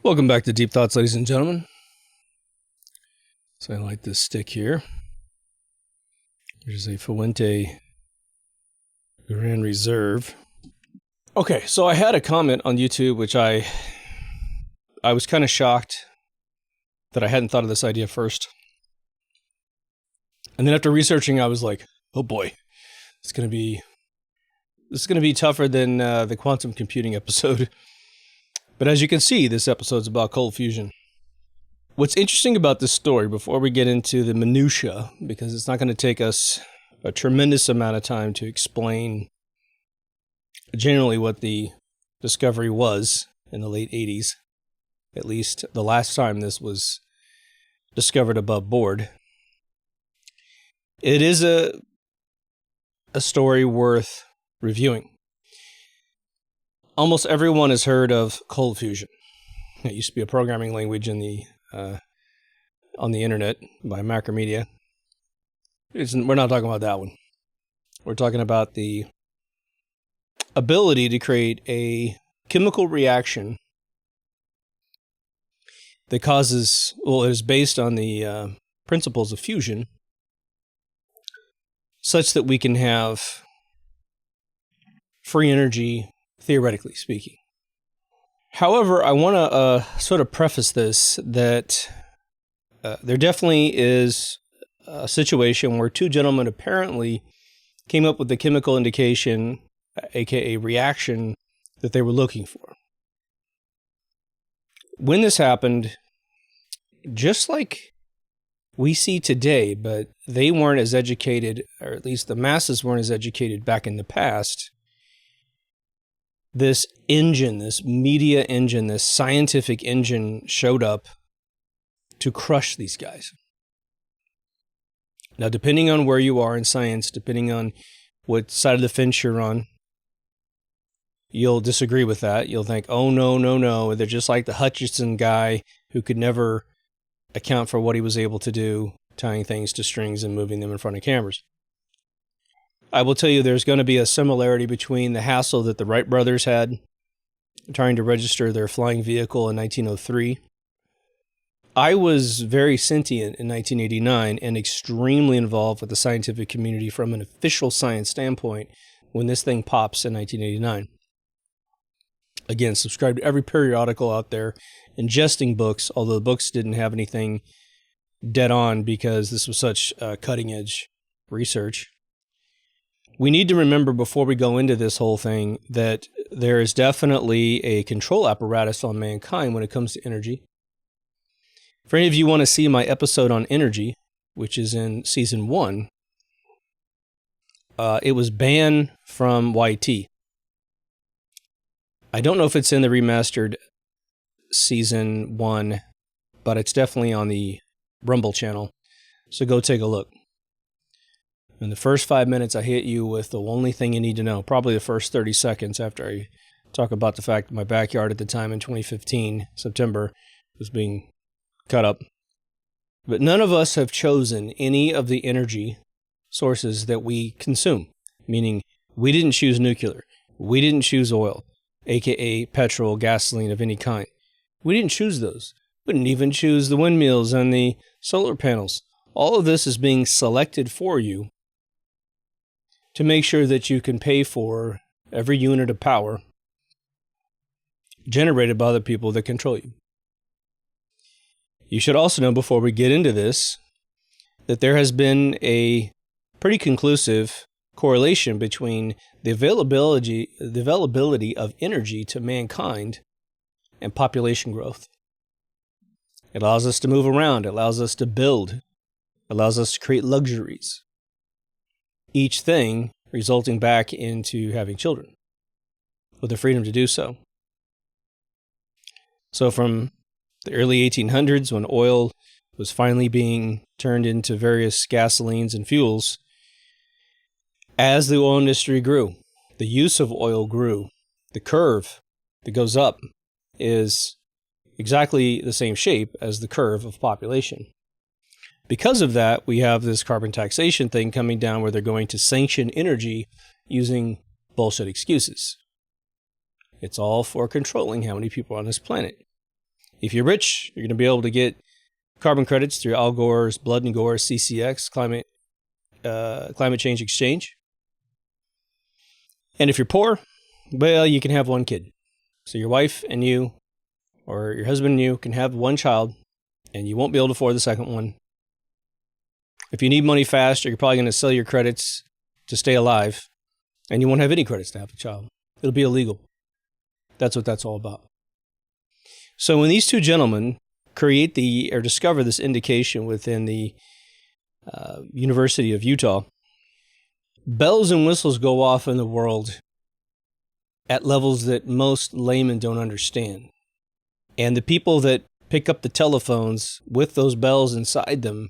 Welcome back to Deep Thoughts, ladies and gentlemen. So I like this stick here. There's a Fuente Grand Reserve. Okay, so I had a comment on YouTube, which I was kind of shocked that I hadn't thought of this idea first. And then after researching, I was like, oh boy, this is going to be tougher than the quantum computing episode. But as you can see, this episode's about cold fusion. What's interesting about this story, before we get into the minutia, because it's not going to take us a tremendous amount of time to explain generally what the discovery was in the late 80s, at least the last time this was discovered above board. It is a story worth reviewing. Almost everyone has heard of cold fusion. It used to be a programming language in the on the internet by Macromedia. We're not talking about that one. We're talking about the ability to create a chemical reaction that causes, well, it is based on the principles of fusion, such that we can have free energy, theoretically speaking. However, I want to sort of preface this that there definitely is a situation where two gentlemen apparently came up with the chemical indication, aka reaction, that they were looking for. When this happened, just like we see today, but they weren't as educated, or at least the masses weren't as educated back in the past, this engine, this media engine, this scientific engine showed up to crush these guys. Now, depending on where you are in science, depending on what side of the fence you're on, you'll disagree with that. You'll think, oh, no. They're just like the Hutchinson guy who could never account for what he was able to do, tying things to strings and moving them in front of cameras. I will tell you there's going to be a similarity between the hassle that the Wright brothers had trying to register their flying vehicle in 1903. I was very sentient in 1989 and extremely involved with the scientific community from an official science standpoint when this thing pops in 1989. Again, subscribe to every periodical out there, ingesting books, although the books didn't have anything dead on because this was such cutting edge research. We need to remember before we go into this whole thing that there is definitely a control apparatus on mankind when it comes to energy. For any of you who want to see my episode on energy, which is in season 1, it was banned from YT. I don't know if it's in the remastered season 1, but it's definitely on the Rumble channel. So go take a look. In the first 5 minutes, I hit you with the only thing you need to know. Probably the first 30 seconds after I talk about the fact that my backyard at the time in 2015, September, was being cut up. But none of us have chosen any of the energy sources that we consume. Meaning, we didn't choose nuclear. We didn't choose oil, aka petrol, gasoline of any kind. We didn't choose those. We didn't even choose the windmills and the solar panels. All of this is being selected for you to make sure that you can pay for every unit of power generated by the people that control you. You should also know before we get into this that there has been a pretty conclusive correlation between the availability of energy to mankind and population growth. It allows us to move around, it allows us to build, it allows us to create luxuries. Each thing resulting back into having children with the freedom to do so. So from the early 1800s, when oil was finally being turned into various gasolines and fuels, as the oil industry grew, the use of oil grew. The curve that goes up is exactly the same shape as the curve of population. Because of that, we have this carbon taxation thing coming down where they're going to sanction energy using bullshit excuses. It's all for controlling how many people are on this planet. If you're rich, you're going to be able to get carbon credits through Al Gore's Blood and Gore CCX, Climate Change Exchange. And if you're poor, well, you can have one kid. So your wife and you, or your husband and you, can have one child, and you won't be able to afford the second one. If you need money fast, you're probably going to sell your credits to stay alive, and you won't have any credits to have a child. It'll be illegal. That's what that's all about. So when these two gentlemen discover this indication within the University of Utah, bells and whistles go off in the world at levels that most laymen don't understand. And the people that pick up the telephones with those bells inside them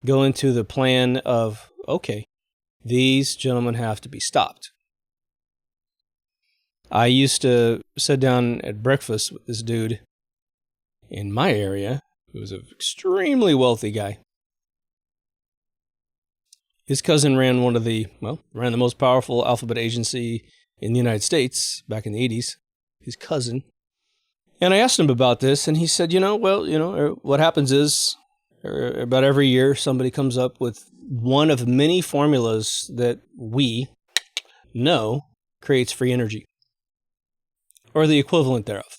go into the plan of, okay, these gentlemen have to be stopped. I used to sit down at breakfast with this dude in my area who was an extremely wealthy guy. His cousin ran ran the most powerful alphabet agency in the United States back in the 80s. His cousin. And I asked him about this, and he said, what happens is, about every year, somebody comes up with one of many formulas that we know creates free energy, or the equivalent thereof.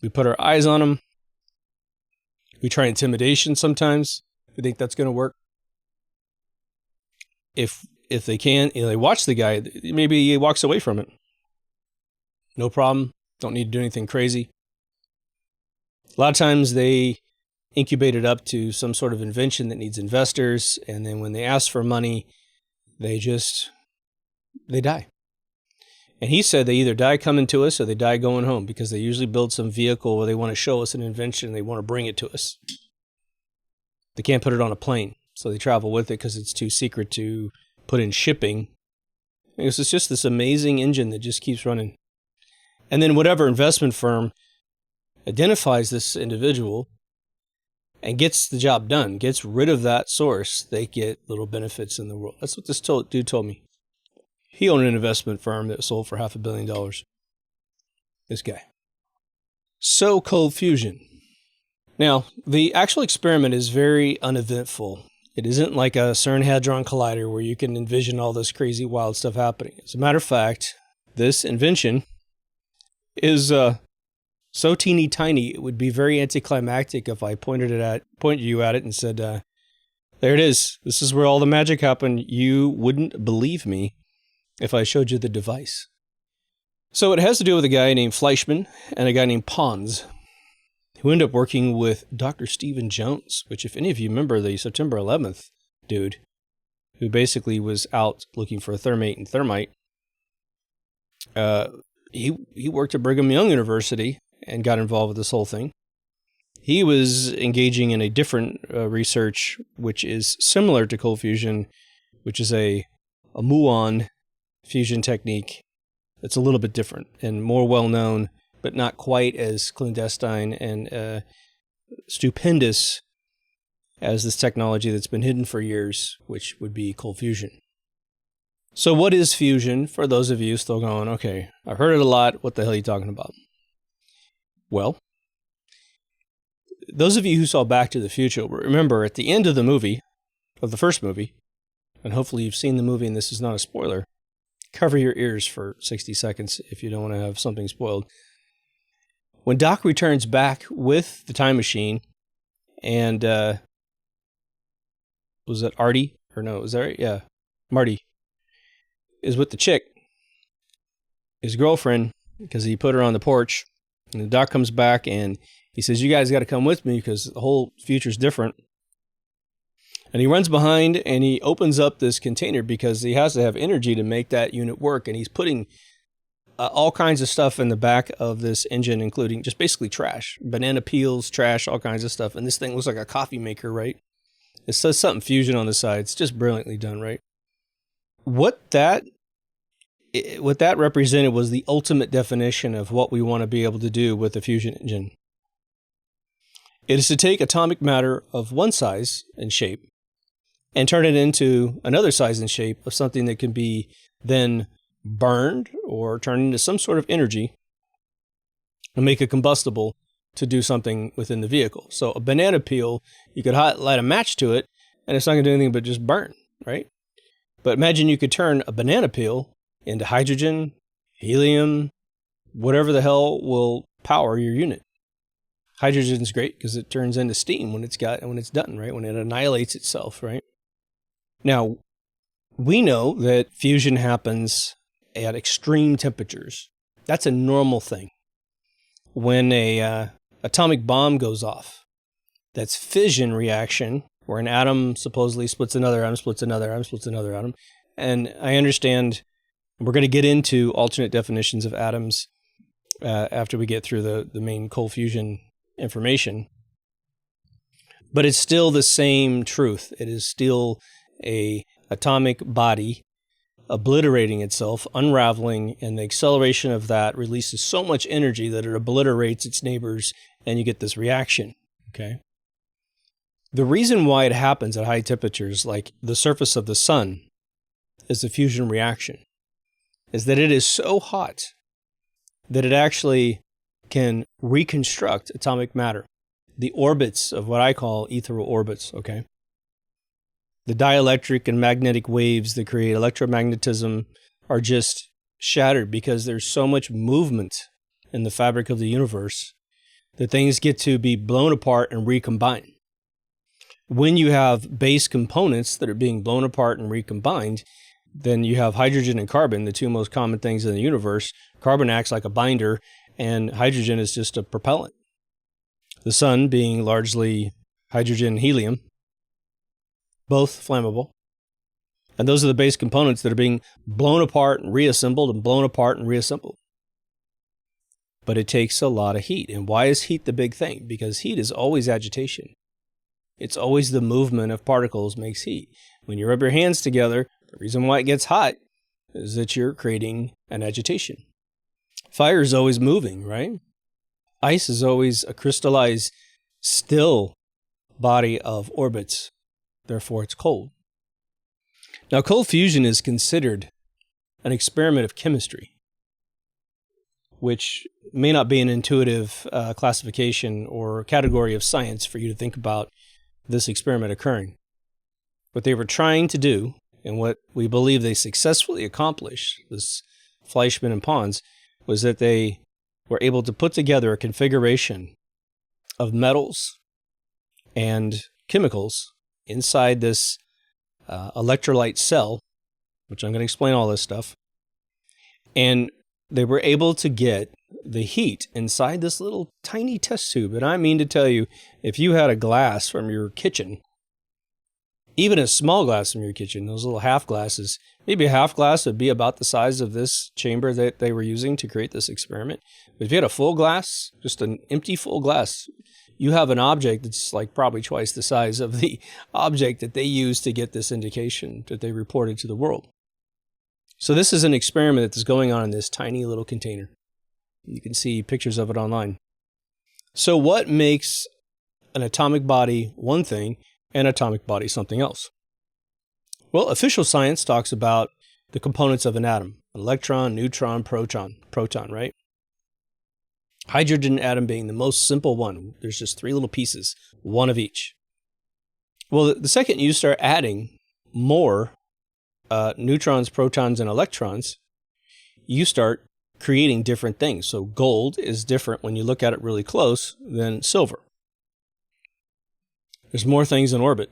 We put our eyes on them. We try intimidation sometimes. We think that's going to work. If they can, they watch the guy, maybe he walks away from it. No problem. Don't need to do anything crazy. A lot of times they incubate it up to some sort of invention that needs investors, and then when they ask for money, they die. And he said they either die coming to us or they die going home, because they usually build some vehicle where they want to show us an invention and they want to bring it to us. They can't put it on a plane, so they travel with it because it's too secret to put in shipping. It's just this amazing engine that just keeps running. And then whatever investment firm identifies this individual and gets the job done, gets rid of that source, they get little benefits in the world. That's what this dude told me. He owned an investment firm that sold for $500 million. This guy. So cold fusion. Now, the actual experiment is very uneventful. It isn't like a CERN Hadron Collider where you can envision all this crazy wild stuff happening. As a matter of fact, this invention is so teeny tiny, it would be very anticlimactic if I pointed you at it and said, there it is. This is where all the magic happened. You wouldn't believe me if I showed you the device. So it has to do with a guy named Fleischmann and a guy named Pons, who ended up working with Dr. Stephen Jones, which, if any of you remember the September 11th dude, who basically was out looking for a thermate and thermite, he worked at Brigham Young University and got involved with this whole thing. He was engaging in a different research, which is similar to cold fusion, which is a muon fusion technique. It's a little bit different and more well-known, but not quite as clandestine and stupendous as this technology that's been hidden for years, which would be cold fusion. So what is fusion? For those of you still going, okay, I've heard it a lot. What the hell are you talking about? Well, those of you who saw Back to the Future, remember at the end of the first movie, and hopefully you've seen the movie and this is not a spoiler, cover your ears for 60 seconds if you don't want to have something spoiled. When Doc returns back with the time machine, and was it Artie? Or no, was that right? Yeah, Marty is with the chick, his girlfriend, because he put her on the porch. And the Doc comes back and he says, you guys got to come with me because the whole future's different. And he runs behind and he opens up this container because he has to have energy to make that unit work. And he's putting all kinds of stuff in the back of this engine, including just basically trash, banana peels, trash, all kinds of stuff. And this thing looks like a coffee maker, right? It says something fusion on the side. It's just brilliantly done, right? What that represented was the ultimate definition of what we want to be able to do with a fusion engine. It is to take atomic matter of one size and shape and turn it into another size and shape of something that can be then burned or turned into some sort of energy and make it combustible to do something within the vehicle. So a banana peel, you could light a match to it, and it's not going to do anything but just burn, right? But imagine you could turn a banana peel into hydrogen, helium, whatever the hell will power your unit. Hydrogen's great because it turns into steam when it's done, right? When it annihilates itself, right? Now, we know that fusion happens at extreme temperatures. That's a normal thing. When a atomic bomb goes off, that's fission reaction, where an atom supposedly splits another atom, splits another atom, splits another atom. And I understand we're going to get into alternate definitions of atoms after we get through the main cold fusion information. But it's still the same truth. It is still a atomic body obliterating itself, unraveling, and the acceleration of that releases so much energy that it obliterates its neighbors, and you get this reaction, okay? The reason why it happens at high temperatures, like the surface of the sun, is a fusion reaction, is that it is so hot that it actually can reconstruct atomic matter. The orbits of what I call ethereal orbits, okay? The dielectric and magnetic waves that create electromagnetism are just shattered because there's so much movement in the fabric of the universe that things get to be blown apart and recombined. When you have base components that are being blown apart and recombined, then you have hydrogen and carbon, the two most common things in the universe. Carbon acts like a binder, and hydrogen is just a propellant. The sun being largely hydrogen and helium, both flammable. And those are the base components that are being blown apart and reassembled and blown apart and reassembled. But it takes a lot of heat. And why is heat the big thing? Because heat is always agitation. It's always the movement of particles makes heat. When you rub your hands together, the reason why it gets hot is that you're creating an agitation. Fire is always moving, right? Ice is always a crystallized, still body of orbits. Therefore, it's cold. Now, cold fusion is considered an experiment of chemistry, which may not be an intuitive classification or category of science for you to think about this experiment occurring. What they were trying to do, and what we believe they successfully accomplished, this Fleischmann and Pons, was that they were able to put together a configuration of metals and chemicals inside this electrolyte cell, which I'm going to explain all this stuff, and they were able to get the heat inside this little tiny test tube. And I mean to tell you, if you had a glass from your kitchen, even a small glass from your kitchen, those little half glasses, maybe a half glass would be about the size of this chamber that they were using to create this experiment. But if you had a full glass, just an empty full glass, you have an object that's like probably twice the size of the object that they used to get this indication that they reported to the world. So this is an experiment that's going on in this tiny little container. You can see pictures of it online. So what makes an atomic body one thing and atomic body something else? Well, official science talks about the components of an atom: electron, neutron, proton, right? Hydrogen atom being the most simple one. There's just three little pieces, one of each. Well, the second you start adding more neutrons, protons, and electrons, you start creating different things. So gold is different when you look at it really close than silver. There's more things in orbit.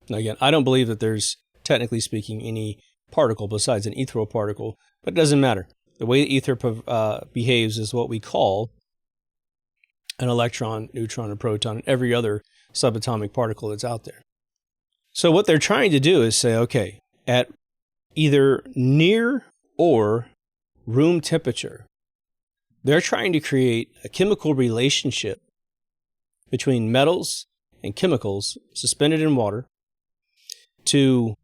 Now again, I don't believe that there's, technically speaking, any particle besides an ethereal particle, but it doesn't matter. The way the ether behaves is what we call an electron, neutron, and proton, and every other subatomic particle that's out there. So what they're trying to do is say, okay, at either near or room temperature, they're trying to create a chemical relationship between metals and chemicals suspended in water to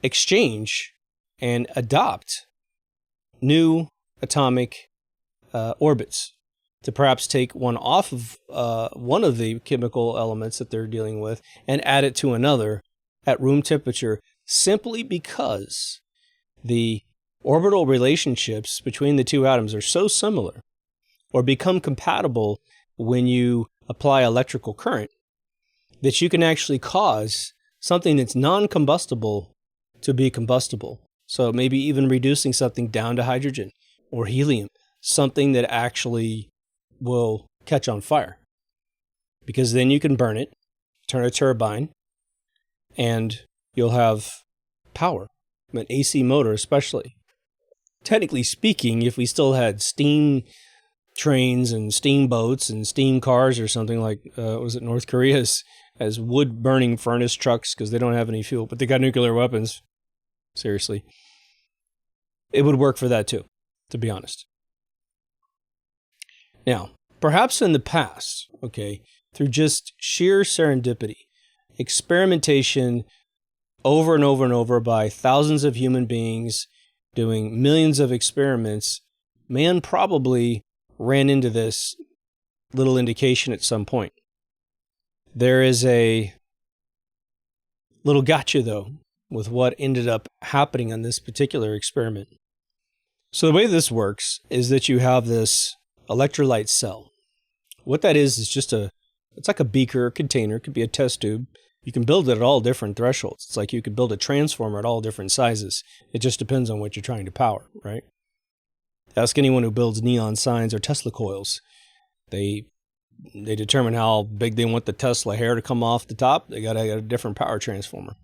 exchange and adopt new atomic orbits, to perhaps take one off of one of the chemical elements that they're dealing with and add it to another at room temperature, simply because the orbital relationships between the two atoms are so similar or become compatible when you apply electrical current, that you can actually cause something that's non-combustible to be combustible. So maybe even reducing something down to hydrogen or helium, something that actually will catch on fire. Because then you can burn it, turn a turbine, and you'll have power, an AC motor especially. Technically speaking, if we still had steam trains and steamboats and steam cars or something like, was it North Korea as wood-burning furnace trucks because they don't have any fuel, but they got nuclear weapons. Seriously. It would work for that too, to be honest. Now, perhaps in the past, okay, through just sheer serendipity, experimentation over and over and over by thousands of human beings doing millions of experiments, man probably ran into this little indication at some point. There is a little gotcha, though, with what ended up happening on this particular experiment. So the way this works is that you have this electrolyte cell. What that is just it's like a beaker or container. It could be a test tube. You can build it at all different thresholds. It's like you could build a transformer at all different sizes. It just depends on what you're trying to power, right? Ask anyone who builds neon signs or Tesla coils. They determine how big they want the Tesla hair to come off the top. They got a different power transformer.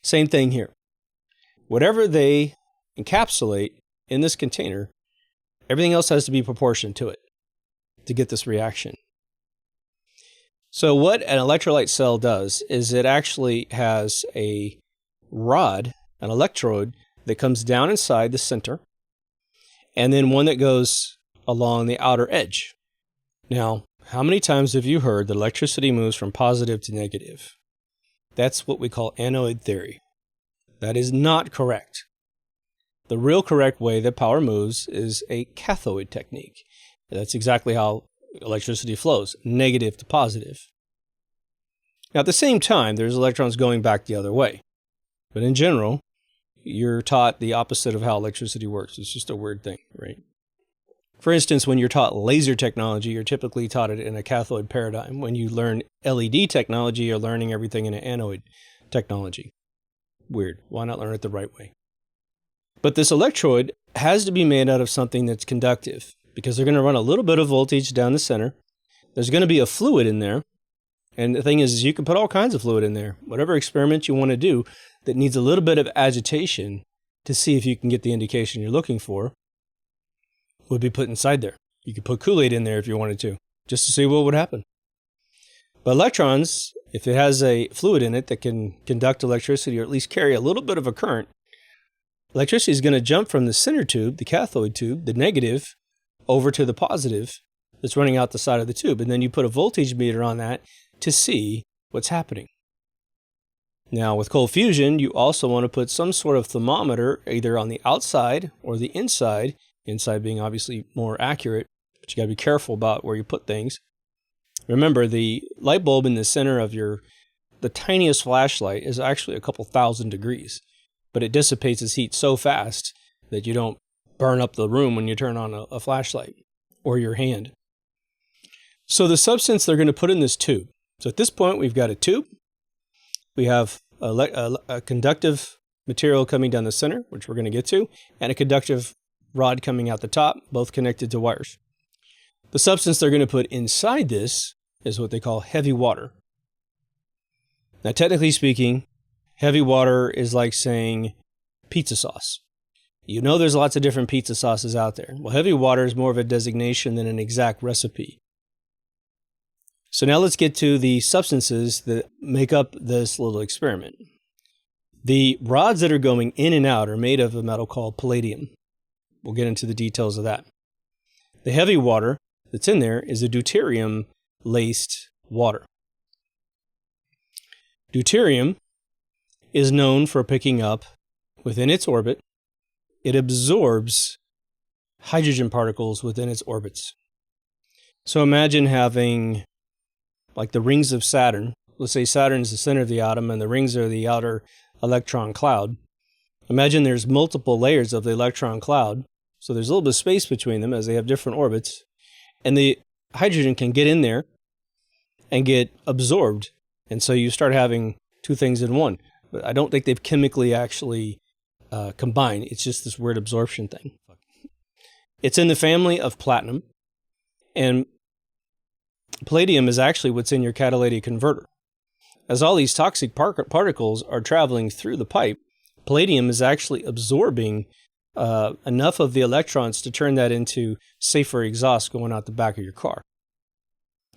Same thing here. Whatever they encapsulate in this container, everything else has to be proportioned to it to get this reaction. So what an electrolyte cell does is it actually has a rod, an electrode, that comes down inside the center, and then one that goes along the outer edge. Now, how many times have you heard that electricity moves from positive to negative? That's what we call anode theory. That is not correct. The real correct way that power moves is a cathode technique. That's exactly how electricity flows, negative to positive. Now, at the same time, there's electrons going back the other way. But in general, you're taught the opposite of how electricity works. It's just a weird thing, right? For instance, when you're taught laser technology, you're typically taught it in a cathode paradigm. When you learn LED technology, you're learning everything in an anode technology. Weird. Why not learn it the right way? But this electrode has to be made out of something that's conductive because they're going to run a little bit of voltage down the center. There's going to be a fluid in there. And the thing is you can put all kinds of fluid in there. Whatever experiment you want to do that needs a little bit of agitation to see if you can get the indication you're looking for would be put inside there. You could put Kool-Aid in there if you wanted to, just to see what would happen. But electrons, if it has a fluid in it that can conduct electricity or at least carry a little bit of a current, electricity is going to jump from the center tube, the cathode tube, the negative, over to the positive that's running out the side of the tube. And then you put a voltage meter on that to see what's happening. Now, with cold fusion, you also want to put some sort of thermometer either on the outside or the inside being obviously more accurate, but you got to be careful about where you put things. Remember, the light bulb in the center of the tiniest flashlight is actually a couple thousand degrees, but it dissipates its heat so fast that you don't burn up the room when you turn on a flashlight or your hand. So the substance they're going to put in this tube. So at this point, we've got a tube. We have a conductive material coming down the center, which we're going to get to, and a conductive rod coming out the top, both connected to wires. The substance they're going to put inside this is what they call heavy water. Now, technically speaking, heavy water is like saying pizza sauce. You know there's lots of different pizza sauces out there. Well, heavy water is more of a designation than an exact recipe. So now let's get to the substances that make up this little experiment. The rods that are going in and out are made of a metal called palladium. We'll get into the details of that. The heavy water that's in there is a deuterium-laced water. Deuterium is known for picking up, within its orbit, it absorbs hydrogen particles within its orbits. So imagine having, like the rings of Saturn. Let's say Saturn is the center of the atom and the rings are the outer electron cloud. Imagine there's multiple layers of the electron cloud So there's a little bit of space between them as they have different orbits. And the hydrogen can get in there and get absorbed. And so you start having two things in one. But I don't think they've chemically actually combined. It's just this weird absorption thing. It's in the family of platinum. And palladium is actually what's in your catalytic converter. As all these toxic particles are traveling through the pipe, palladium is actually absorbing enough of the electrons to turn that into safer exhaust going out the back of your car.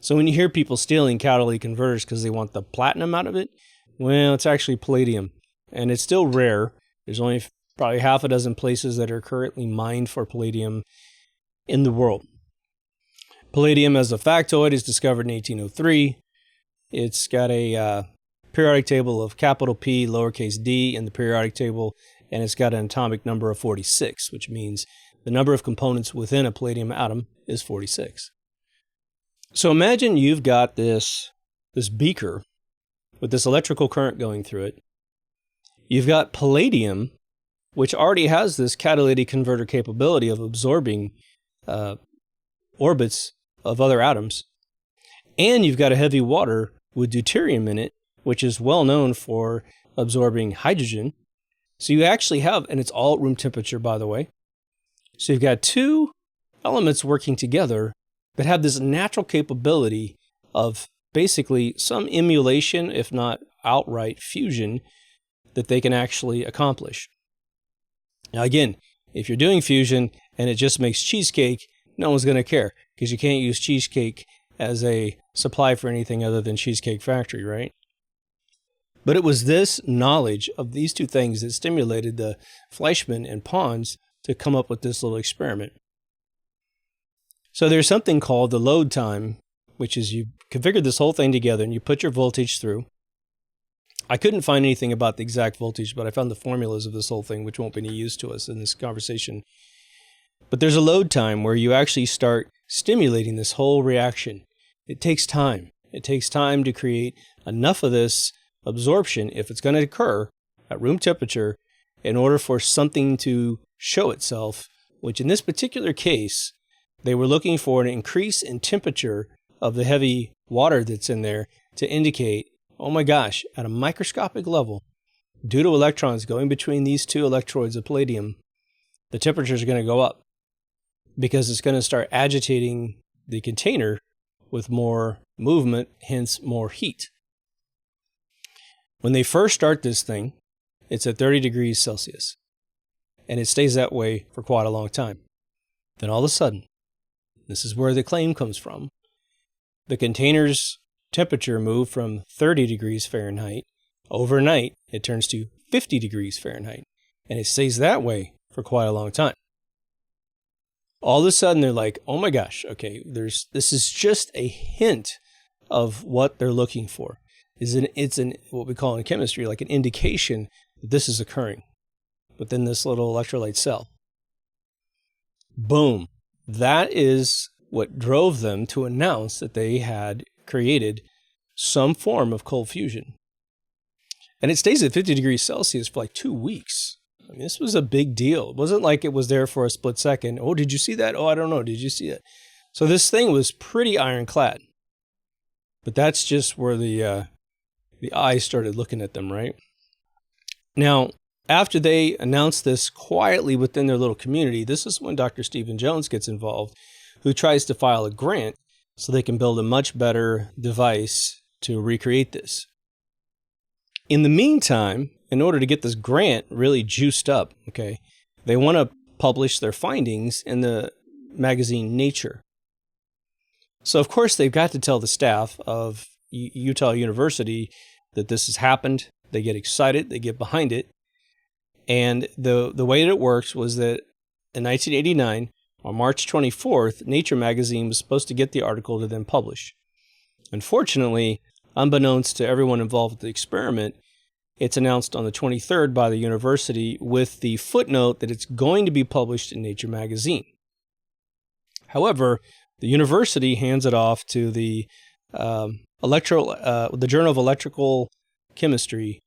So when you hear people stealing catalytic converters because they want the platinum out of it, well, it's actually palladium. And it's still rare. There's only probably half a dozen places that are currently mined for palladium in the world. Palladium as a factoid is discovered in 1803. It's got a periodic table of capital P, lowercase d in the periodic table, and it's got an atomic number of 46, which means the number of components within a palladium atom is 46. So imagine you've got this beaker with this electrical current going through it. You've got palladium, which already has this catalytic converter capability of absorbing orbits of other atoms. And you've got a heavy water with deuterium in it, which is well known for absorbing hydrogen. So you actually have, and it's all at room temperature, by the way. So you've got two elements working together that have this natural capability of basically some emulation, if not outright fusion, that they can actually accomplish. Now again, if you're doing fusion and it just makes cheesecake, no one's going to care because you can't use cheesecake as a supply for anything other than Cheesecake Factory, right? But it was this knowledge of these two things that stimulated the Fleischmann and Pons to come up with this little experiment. So there's something called the load time, which is you configure this whole thing together and you put your voltage through. I couldn't find anything about the exact voltage, but I found the formulas of this whole thing, which won't be any use to us in this conversation. But there's a load time where you actually start stimulating this whole reaction. It takes time. It takes time to create enough of this absorption, if it's going to occur at room temperature, in order for something to show itself, which in this particular case, they were looking for an increase in temperature of the heavy water that's in there to indicate, oh my gosh, at a microscopic level, due to electrons going between these two electrodes of palladium, the temperatures are going to go up because it's going to start agitating the container with more movement, hence more heat. When they first start this thing, it's at 30 degrees Celsius, and it stays that way for quite a long time. Then all of a sudden, this is where the claim comes from, the container's temperature moved from 30 degrees Fahrenheit. Overnight, it turns to 50 degrees Fahrenheit, and it stays that way for quite a long time. All of a sudden, they're like, oh my gosh, okay, this is just a hint of what they're looking for. It's what we call in chemistry, like an indication that this is occurring within this little electrolyte cell. Boom. That is what drove them to announce that they had created some form of cold fusion. And it stays at 50 degrees Celsius for like 2 weeks. I mean, this was a big deal. It wasn't like it was there for a split second. Oh, did you see that? Oh, I don't know. Did you see it? So this thing was pretty ironclad. But that's just where the eyes started looking at them, right? Now, after they announced this quietly within their little community, this is when Dr. Stephen Jones gets involved, who tries to file a grant so they can build a much better device to recreate this. In the meantime, in order to get this grant really juiced up, okay, they want to publish their findings in the magazine Nature. So, of course, they've got to tell the staff of Utah University that this has happened. They get excited. They get behind it. And the way that it works was that in 1989, on March 24th, Nature magazine was supposed to get the article to then publish. Unfortunately, unbeknownst to everyone involved with the experiment, it's announced on the 23rd by the university with the footnote that it's going to be published in Nature magazine. However, the university hands it off to the the Journal of Electrical Chemistry.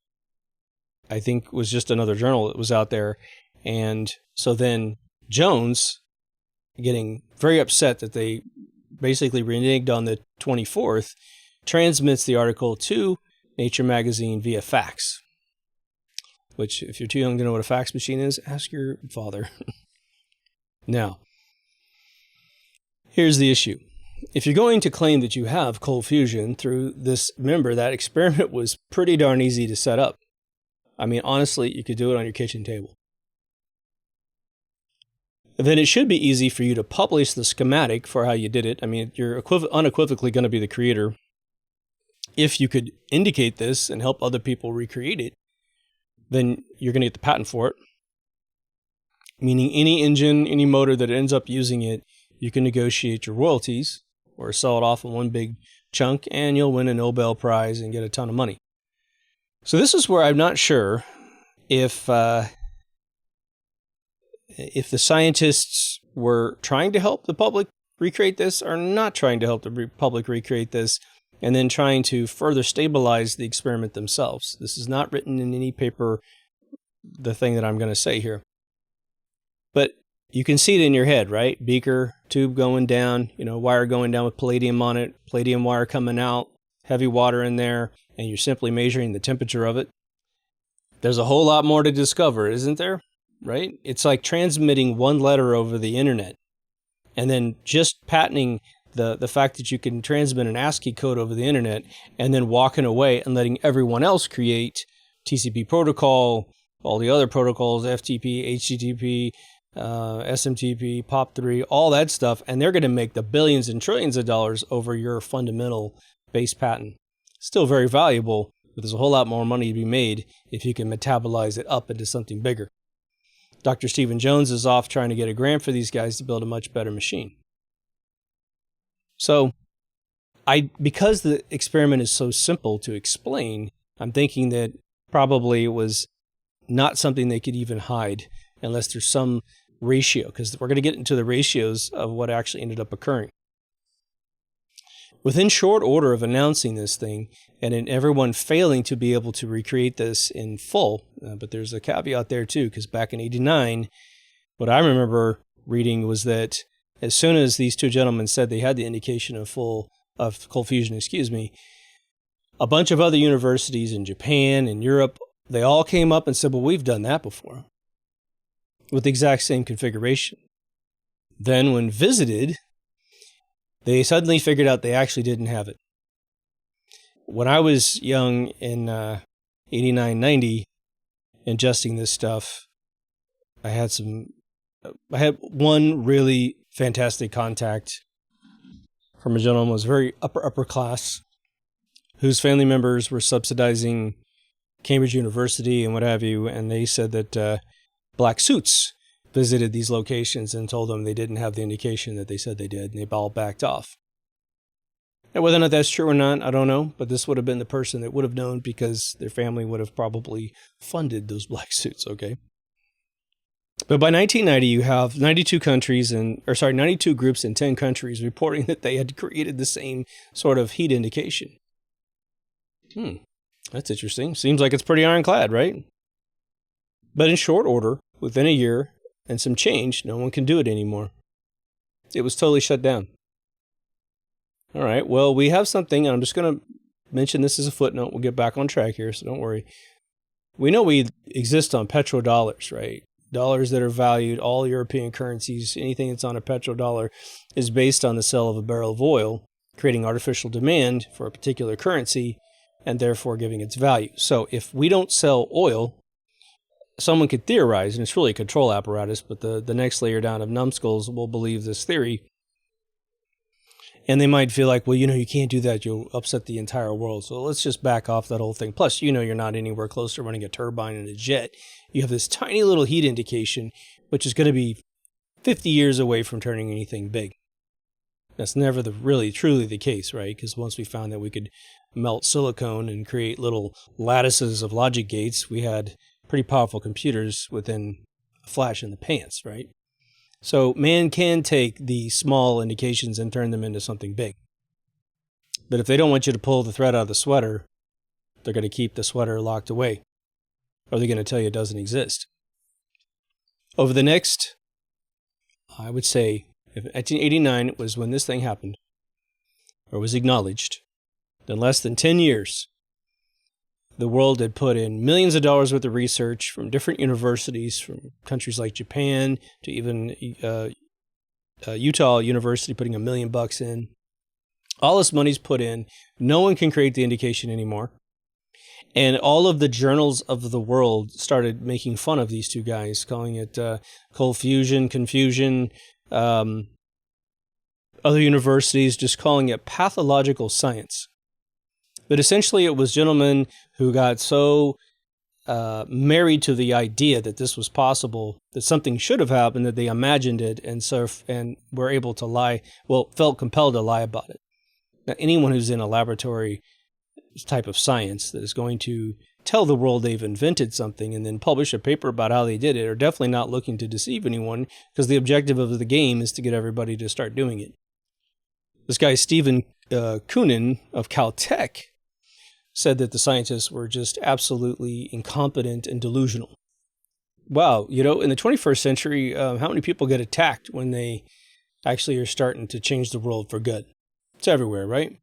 I think was just another journal that was out there. And so then Jones, getting very upset that they basically reneged on the 24th, transmits the article to Nature magazine via fax. Which, if you're too young to know what a fax machine is, ask your father. Now, here's the issue. If you're going to claim that you have cold fusion through this, remember that experiment was pretty darn easy to set up. I mean, honestly, you could do it on your kitchen table. Then it should be easy for you to publish the schematic for how you did it. I mean, you're unequivocally going to be the creator. If you could indicate this and help other people recreate it, then you're going to get the patent for it. Meaning any engine, any motor that ends up using it, you can negotiate your royalties or sell it off in one big chunk, and you'll win a Nobel Prize and get a ton of money. So this is where I'm not sure if the scientists were trying to help the public recreate this or not trying to help the public recreate this, and then trying to further stabilize the experiment themselves. This is not written in any paper, the thing that I'm going to say here. But you can see it in your head, right? Beaker, tube going down, wire going down with palladium on it, palladium wire coming out, heavy water in there, and you're simply measuring the temperature of it. There's a whole lot more to discover, isn't there? Right? It's like transmitting one letter over the internet and then just patenting the fact that you can transmit an ASCII code over the internet and then walking away and letting everyone else create TCP protocol, all the other protocols, FTP, HTTP, SMTP, POP3, all that stuff, and they're going to make the billions and trillions of dollars over your fundamental base patent. Still very valuable, but there's a whole lot more money to be made if you can metabolize it up into something bigger. Dr. Stephen Jones is off trying to get a grant for these guys to build a much better machine. So, because the experiment is so simple to explain, I'm thinking that probably it was not something they could even hide unless there's some ratio, because we're going to get into the ratios of what actually ended up occurring. Within short order of announcing this thing, and in everyone failing to be able to recreate this in full, but there's a caveat there too, because back in '89, what I remember reading was that as soon as these two gentlemen said they had the indication of cold fusion, a bunch of other universities in Japan and Europe, they all came up and said, well, we've done that before with the exact same configuration. Then when visited, they suddenly figured out they actually didn't have it. When I was young in 89, 90, ingesting this stuff, I had one really fantastic contact from a gentleman who was very upper class, whose family members were subsidizing Cambridge University and what have you, and they said that black suits visited these locations and told them they didn't have the indication that they said they did, and they all backed off. And whether or not that's true or not, I don't know, but this would have been the person that would have known because their family would have probably funded those black suits, okay? But by 1990, you have 92 groups in 10 countries reporting that they had created the same sort of heat indication. That's interesting. Seems like it's pretty ironclad, right? But in short order, within a year and some change, no one can do it anymore. It was totally shut down. All right, well, we have something, and I'm just going to mention this as a footnote. We'll get back on track here, so don't worry. We know we exist on petrodollars, right? Dollars that are valued, all European currencies, anything that's on a petrodollar is based on the sale of a barrel of oil, creating artificial demand for a particular currency, and therefore giving its value. So if we don't sell oil, someone could theorize, and it's really a control apparatus, but the next layer down of numbskulls will believe this theory. And they might feel like, well, you can't do that. You'll upset the entire world. So let's just back off that whole thing. Plus, you're not anywhere close to running a turbine and a jet. You have this tiny little heat indication, which is going to be 50 years away from turning anything big. That's never truly the case, right? Because once we found that we could melt silicone and create little lattices of logic gates, we had pretty powerful computers within a flash in the pants, right? So man can take the small indications and turn them into something big. But if they don't want you to pull the thread out of the sweater, they're going to keep the sweater locked away. Or they're going to tell you it doesn't exist. Over the next I would say, if 1989 was when this thing happened, or was acknowledged, in less than 10 years, the world had put in millions of dollars worth of research from different universities, from countries like Japan to even Utah University putting $1 million in. All this money's put in. No one can create the indication anymore. And all of the journals of the world started making fun of these two guys, calling it cold fusion, confusion. Other universities just calling it pathological science. But essentially it was gentlemen who got so married to the idea that this was possible, that something should have happened, that they imagined it and were able to lie, felt compelled to lie about it. Now, anyone who's in a laboratory type of science that is going to tell the world they've invented something and then publish a paper about how they did it are definitely not looking to deceive anyone, because the objective of the game is to get everybody to start doing it. This guy, Stephen Koonin of Caltech, said that the scientists were just absolutely incompetent and delusional. Wow, in the 21st century, how many people get attacked when they actually are starting to change the world for good? It's everywhere, right?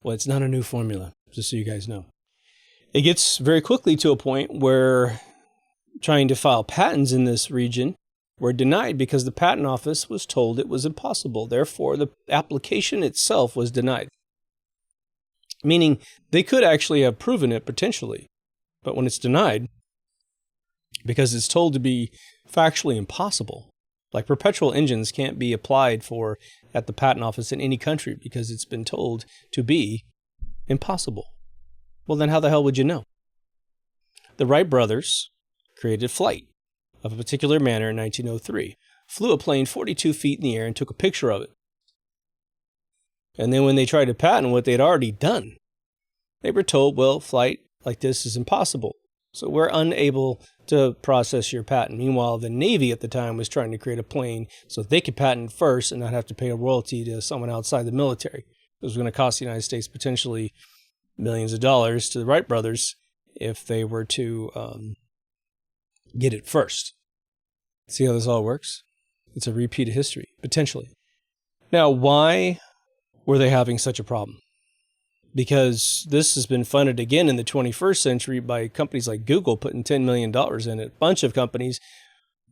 Well, it's not a new formula, just so you guys know. It gets very quickly to a point where trying to file patents in this region were denied because the patent office was told it was impossible. Therefore, the application itself was denied. Meaning they could actually have proven it potentially, but when it's denied, because it's told to be factually impossible, like perpetual engines can't be applied for at the patent office in any country because it's been told to be impossible. Well, then how the hell would you know? The Wright brothers created flight of a particular manner in 1903, flew a plane 42 feet in the air and took a picture of it. And then when they tried to patent what they'd already done, they were told, well, flight like this is impossible. So we're unable to process your patent. Meanwhile, the Navy at the time was trying to create a plane so they could patent first and not have to pay a royalty to someone outside the military. It was going to cost the United States potentially millions of dollars to the Wright brothers if they were to get it first. See how this all works? It's a repeat of history, potentially. Now, why were they having such a problem? Because this has been funded again in the 21st century by companies like Google putting $10 million in it. A bunch of companies,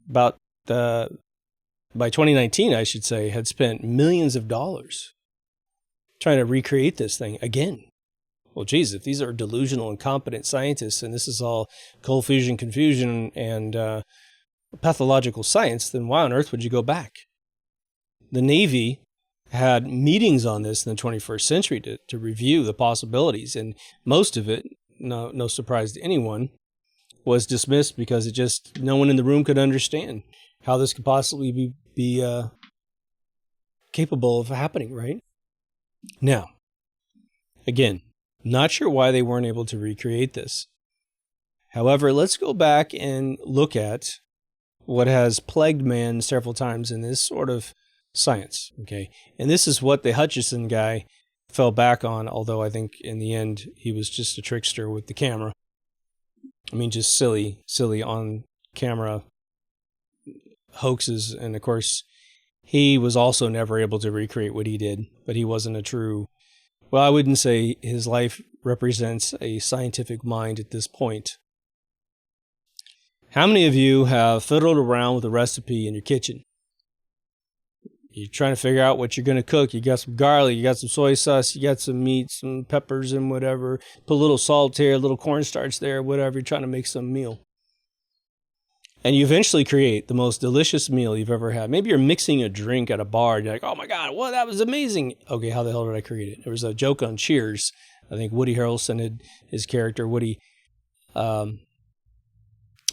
by 2019, I should say, had spent millions of dollars trying to recreate this thing again. Well, geez, if these are delusional, incompetent scientists, and this is all cold fusion, confusion, and pathological science, then why on earth would you go back? The Navy had meetings on this in the 21st century to review the possibilities, and most of it, no surprise to anyone, was dismissed because no one in the room could understand how this could possibly be capable of happening, right? Now, again, not sure why they weren't able to recreate this. However, let's go back and look at what has plagued man several times in this sort of science, okay? And this is what the Hutchison guy fell back on, although I think in the end he was just a trickster with the camera. I mean, just silly on-camera hoaxes. And of course, he was also never able to recreate what he did, but he wasn't a true... Well, I wouldn't say his life represents a scientific mind at this point. How many of you have fiddled around with a recipe in your kitchen? You're trying to figure out what you're going to cook. You got some garlic, you got some soy sauce, you got some meat, some peppers and whatever. Put a little salt here, a little cornstarch there, whatever. You're trying to make some meal. And you eventually create the most delicious meal you've ever had. Maybe you're mixing a drink at a bar. And you're like, oh my God, well, that was amazing. Okay, how the hell did I create it? There was a joke on Cheers. I think Woody Harrelson had his character, Woody, had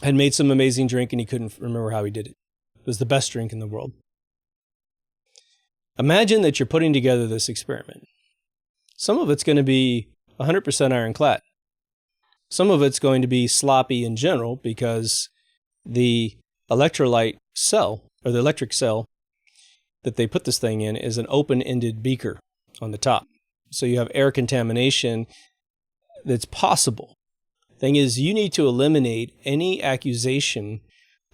made some amazing drink and he couldn't remember how he did it. It was the best drink in the world. Imagine that you're putting together this experiment. Some of it's going to be 100% ironclad. Some of it's going to be sloppy in general because the electrolyte cell, or the electric cell that they put this thing in, is an open-ended beaker on the top. So you have air contamination that's possible. Thing is, you need to eliminate any accusation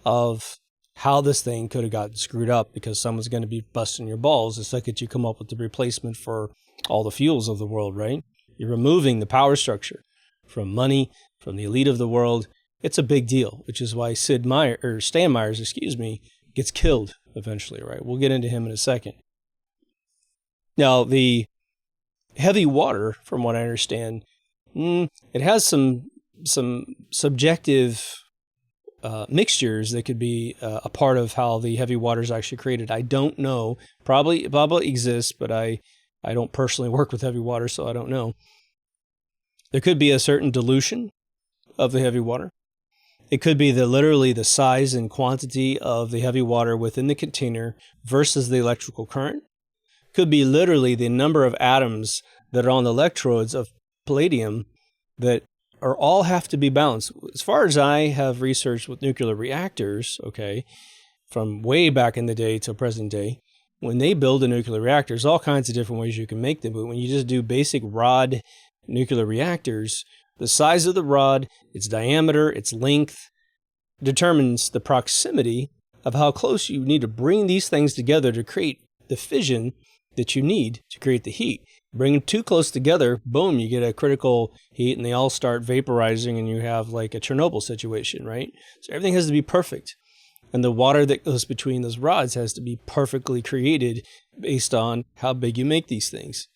of how this thing could have gotten screwed up because someone's going to be busting your balls the second you come up with the replacement for all the fuels of the world, right? You're removing the power structure from money, from the elite of the world. It's a big deal, which is why Stan Myers, gets killed eventually, right? We'll get into him in a second. Now, the heavy water, from what I understand, it has some subjective mixtures that could be a part of how the heavy water is actually created. I don't know. Probably exists, but I don't personally work with heavy water, so I don't know. There could be a certain dilution of the heavy water. It could be literally the size and quantity of the heavy water within the container versus the electrical current. Could be literally the number of atoms that are on the electrodes of palladium that are all have to be balanced. As far as I have researched with nuclear reactors, okay, from way back in the day till present day, when they build a nuclear reactor, there's all kinds of different ways you can make them. But when you just do basic rod nuclear reactors, the size of the rod, its diameter, its length, determines the proximity of how close you need to bring these things together to create the fission that you need to create the heat. Bring them too close together, boom, you get a critical heat and they all start vaporizing and you have like a Chernobyl situation, right? So everything has to be perfect. And the water that goes between those rods has to be perfectly created based on how big you make these things.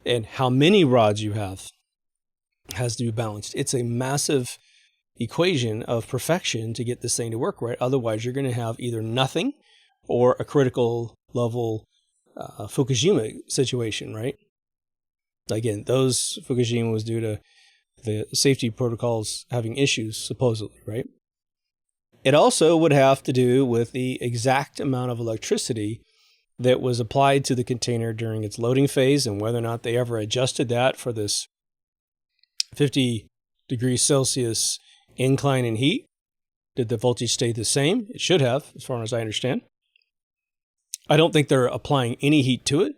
And how many rods you have has to be balanced. It's a massive equation of perfection to get this thing to work right. Otherwise, you're going to have either nothing or a critical level Fukushima situation, right? Again, Fukushima was due to the safety protocols having issues, supposedly, right? It also would have to do with the exact amount of electricity that was applied to the container during its loading phase and whether or not they ever adjusted that for this 50 degrees Celsius incline in heat. Did the voltage stay the same? It should have, as far as I understand. I don't think they're applying any heat to it,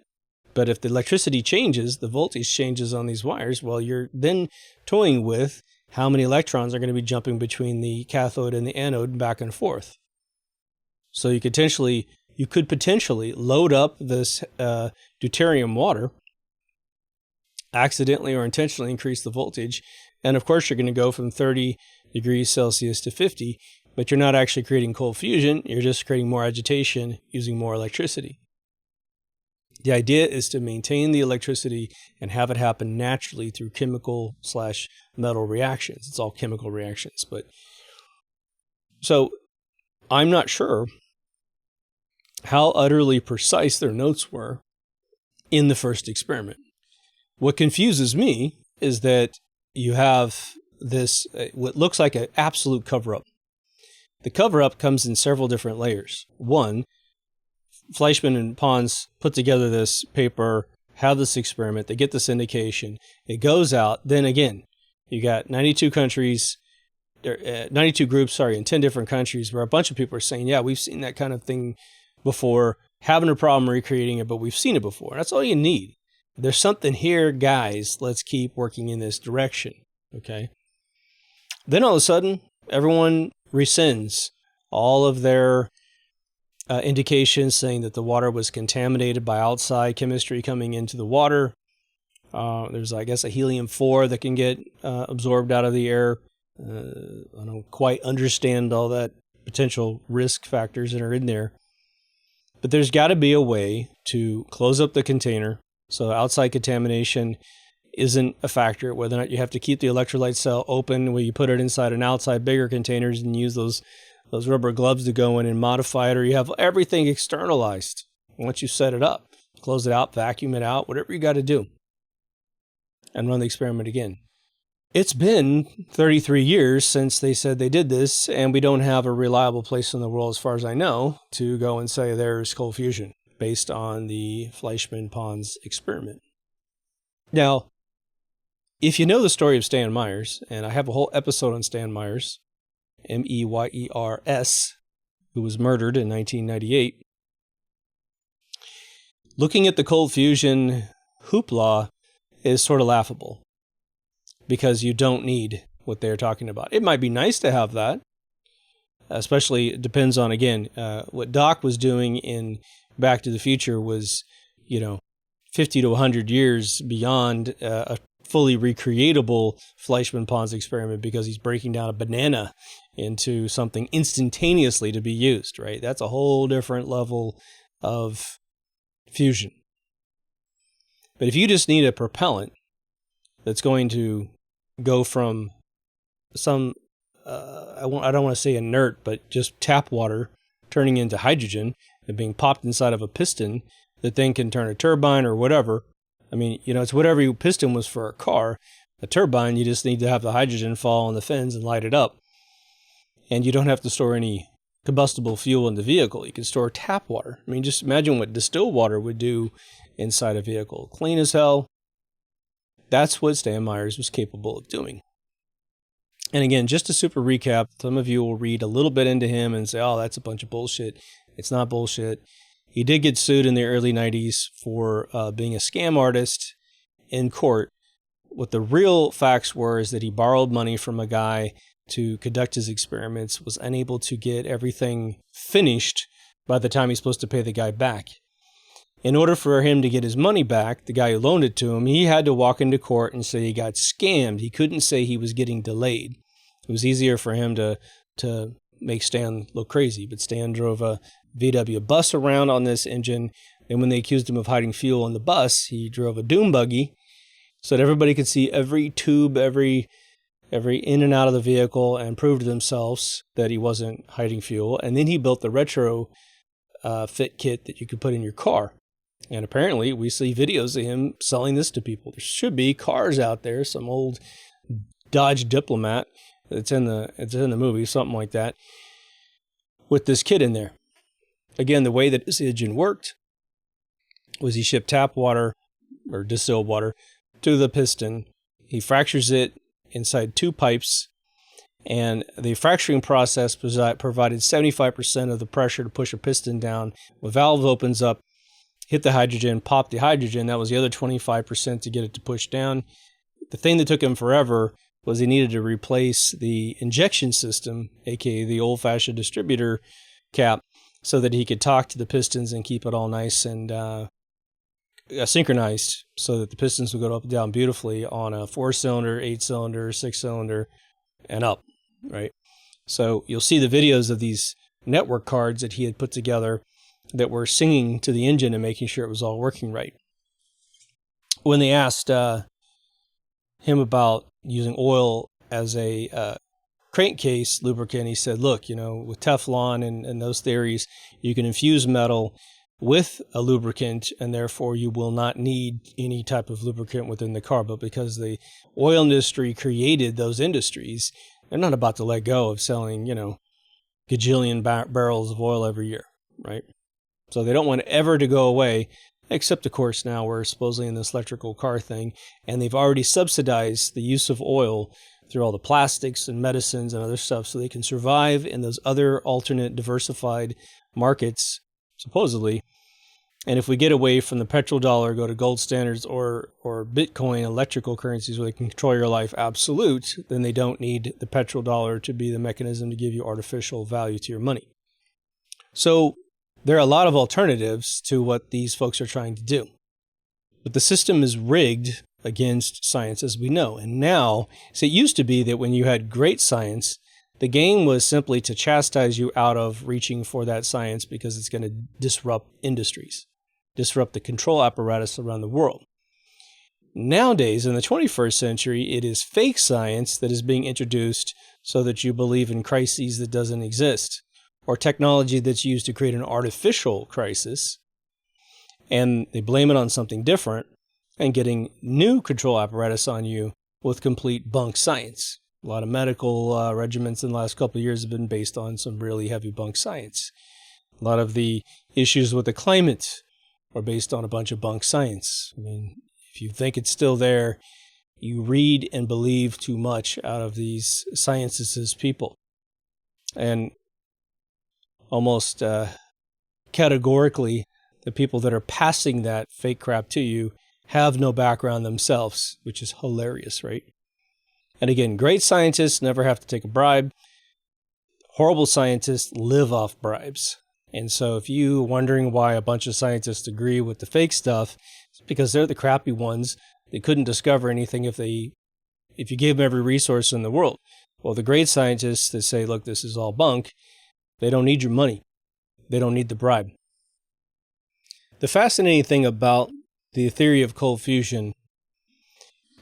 but if the electricity changes, the voltage changes on these wires, well, you're then toying with how many electrons are going to be jumping between the cathode and the anode back and forth. So you could potentially load up this deuterium water, accidentally or intentionally increase the voltage, and of course you're going to go from 30 degrees Celsius to 50, but you're not actually creating cold fusion, you're just creating more agitation using more electricity. The idea is to maintain the electricity and have it happen naturally through chemical/metal reactions. It's all chemical reactions. So I'm not sure how utterly precise their notes were in the first experiment. What confuses me is that you have this, what looks like an absolute cover-up. The cover-up comes in several different layers. One, Fleischmann and Pons put together this paper, have this experiment, they get this indication, it goes out, then again, you got 92 countries, 92 groups, in 10 different countries where a bunch of people are saying, yeah, we've seen that kind of thing before, having a problem recreating it, but we've seen it before. That's all you need. There's something here, guys, let's keep working in this direction, okay? Then all of a sudden, everyone rescinds all of their indications saying that the water was contaminated by outside chemistry coming into the water. There's, I guess, a helium-4 that can get absorbed out of the air. I don't quite understand all that potential risk factors that are in there. But there's got to be a way to close up the container so outside contamination isn't a factor, whether or not you have to keep the electrolyte cell open where you put it inside an outside bigger containers and use those rubber gloves to go in and modify it, or you have everything externalized. Once you set it up, close it out, vacuum it out, whatever you got to do, and run the experiment again. It's been 33 years since they said they did this, and we don't have a reliable place in the world, as far as I know, to go and say there's cold fusion based on the Fleischmann-Pons experiment. Now, if you know the story of Stan Myers, and I have a whole episode on Stan Myers, Meyers, who was murdered in 1998, looking at the cold fusion hoopla is sort of laughable because you don't need what they're talking about. It might be nice to have that. especially it depends on, again, what Doc was doing in Back to the Future was, 50 to 100 years beyond a fully recreatable Fleischmann-Pons experiment, because he's breaking down a banana into something instantaneously to be used, right? That's a whole different level of fusion. But if you just need a propellant that's going to go from some, I don't want to say inert, but just tap water turning into hydrogen and being popped inside of a piston that then can turn a turbine or whatever. I mean, it's whatever your piston was for a car. A turbine, you just need to have the hydrogen fall on the fins and light it up. And you don't have to store any combustible fuel in the vehicle. You can store tap water. I mean, just imagine what distilled water would do inside a vehicle. Clean as hell. That's what Stan Myers was capable of doing. And again, just a super recap, some of you will read a little bit into him and say, oh, that's a bunch of bullshit. It's not bullshit. He did get sued in the early 90s for being a scam artist in court. What the real facts were is that he borrowed money from a guy to conduct his experiments, was unable to get everything finished by the time he's supposed to pay the guy back. In order for him to get his money back, the guy who loaned it to him, he had to walk into court and say he got scammed. He couldn't say he was getting delayed. It was easier for him to make Stan look crazy, but Stan drove a VW bus around on this engine, and when they accused him of hiding fuel on the bus, he drove a dune buggy so that everybody could see every tube, every in and out of the vehicle, and prove to themselves that he wasn't hiding fuel. And then he built the retro fit kit that you could put in your car. And apparently we see videos of him selling this to people. There should be cars out there, some old Dodge Diplomat, it's in the movie, something like that, with this kit in there. Again, the way that this engine worked was he shipped tap water or distilled water to the piston. He fractures it inside two pipes, and the fracturing process provided 75% of the pressure to push a piston down. The valve opens up, hit the hydrogen, pop the hydrogen. That was the other 25% to get it to push down. The thing that took him forever was he needed to replace the injection system, aka the old-fashioned distributor cap, so that he could talk to the pistons and keep it all nice and synchronized, so that the pistons would go up and down beautifully on a 4-cylinder, 8-cylinder, 6-cylinder, and up, right? So you'll see the videos of these network cards that he had put together that were singing to the engine and making sure it was all working right. When they asked him about using oil as a crankcase lubricant, he said, look, with Teflon and those theories, you can infuse metal with a lubricant, and therefore you will not need any type of lubricant within the car. But because the oil industry created those industries, they're not about to let go of selling, gajillion barrels of oil every year, right? So they don't want ever to go away, except, of course, now we're supposedly in this electrical car thing, and they've already subsidized the use of oil through all the plastics and medicines and other stuff, so they can survive in those other alternate diversified markets, supposedly. And if we get away from the petrodollar, go to gold standards or Bitcoin, electrical currencies where they can control your life absolute, then they don't need the petrodollar to be the mechanism to give you artificial value to your money. So there are a lot of alternatives to what these folks are trying to do. But the system is rigged against science, as we know. And now, so it used to be that when you had great science, the game was simply to chastise you out of reaching for that science because it's going to disrupt industries, disrupt the control apparatus around the world. Nowadays, in the 21st century, it is fake science that is being introduced so that you believe in crises that doesn't exist, or technology that's used to create an artificial crisis, and they blame it on something different, and getting new control apparatus on you with complete bunk science. A lot of medical regimens in the last couple of years have been based on some really heavy bunk science. A lot of the issues with the climate are based on a bunch of bunk science. I mean, if you think it's still there, you read and believe too much out of these scientists' people. And almost categorically, the people that are passing that fake crap to you have no background themselves, which is hilarious, right? And again, great scientists never have to take a bribe. horrible scientists live off bribes. And so if you're wondering why a bunch of scientists agree with the fake stuff, it's because they're the crappy ones. They couldn't discover anything if you gave them every resource in the world. Well, the great scientists that say, look, this is all bunk, they don't need your money. They don't need the bribe. The fascinating thing about the theory of cold fusion,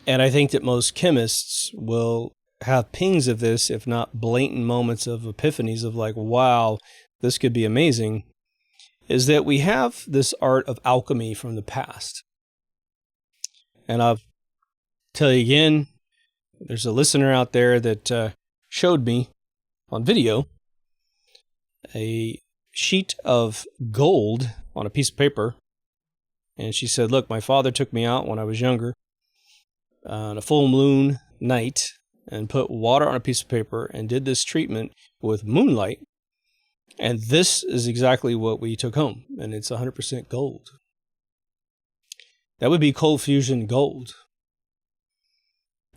and I think that most chemists will have pings of this, if not blatant moments of epiphanies of like, wow, this could be amazing, is that we have this art of alchemy from the past. And I'll tell you again, there's a listener out there that showed me on video a sheet of gold on a piece of paper. And she said, look, my father took me out when I was younger on a full moon night and put water on a piece of paper and did this treatment with moonlight. And this is exactly what we took home. And it's 100% gold. That would be cold fusion gold.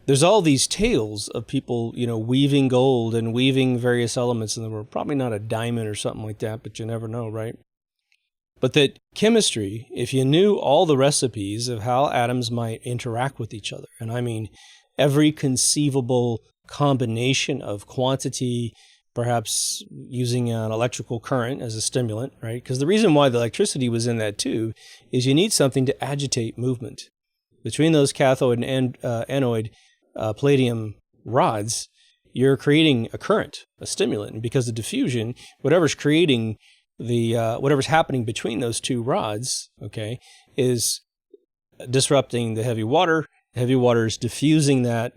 There's all these tales of people, weaving gold and weaving various elements in the world. Probably not a diamond or something like that, but you never know, right? But that chemistry, if you knew all the recipes of how atoms might interact with each other, and I mean every conceivable combination of quantity, perhaps using an electrical current as a stimulant, right? Because the reason why the electricity was in that too is you need something to agitate movement. Between those cathode and anode palladium rods, you're creating a current, a stimulant. And because of diffusion, whatever's creating whatever's happening between those two rods, okay, is disrupting the heavy water. The heavy water is diffusing that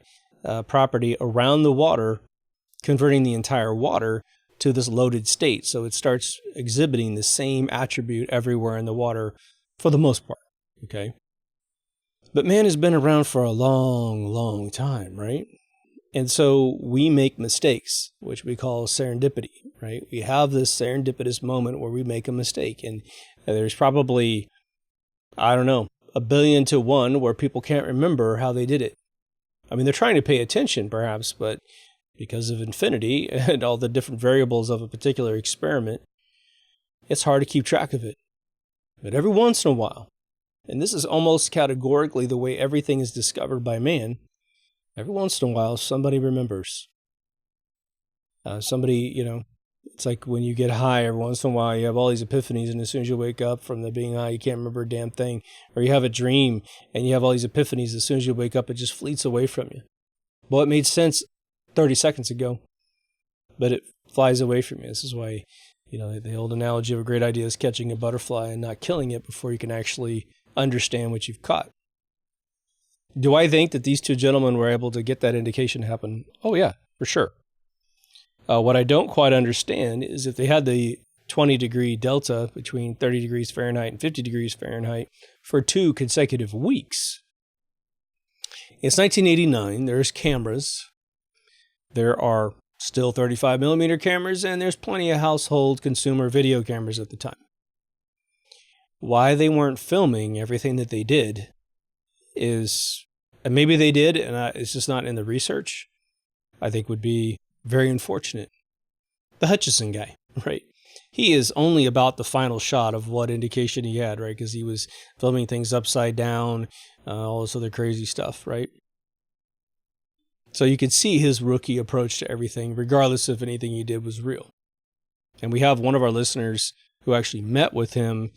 property around the water, converting the entire water to this loaded state. So it starts exhibiting the same attribute everywhere in the water for the most part, okay? But man has been around for a long, long time, right? And so we make mistakes, which we call serendipity, right? We have this serendipitous moment where we make a mistake. And there's probably, I don't know, 1 billion to 1 where people can't remember how they did it. I mean, they're trying to pay attention perhaps, but because of infinity and all the different variables of a particular experiment, it's hard to keep track of it. But every once in a while, and this is almost categorically the way everything is discovered by man, every once in a while, somebody remembers. It's like when you get high, every once in a while, you have all these epiphanies, and as soon as you wake up from the being high, you can't remember a damn thing. Or you have a dream, and you have all these epiphanies, as soon as you wake up, it just fleets away from you. Well, it made sense 30 seconds ago, but it flies away from you. This is why, the old analogy of a great idea is catching a butterfly and not killing it before you can actually understand what you've caught. Do I think that these two gentlemen were able to get that indication to happen? Oh, yeah, for sure. What I don't quite understand is if they had the 20-degree delta between 30 degrees Fahrenheit and 50 degrees Fahrenheit for 2 consecutive weeks. It's 1989. There's cameras. There are still 35 millimeter cameras, and there's plenty of household consumer video cameras at the time. Why they weren't filming everything that they did is, and maybe they did, and it's just not in the research, I think would be very unfortunate. The Hutchison guy, right? He is only about the final shot of what indication he had, right? Because he was filming things upside down, all this other crazy stuff, right? So you could see his rookie approach to everything, regardless if anything he did was real. And we have one of our listeners who actually met with him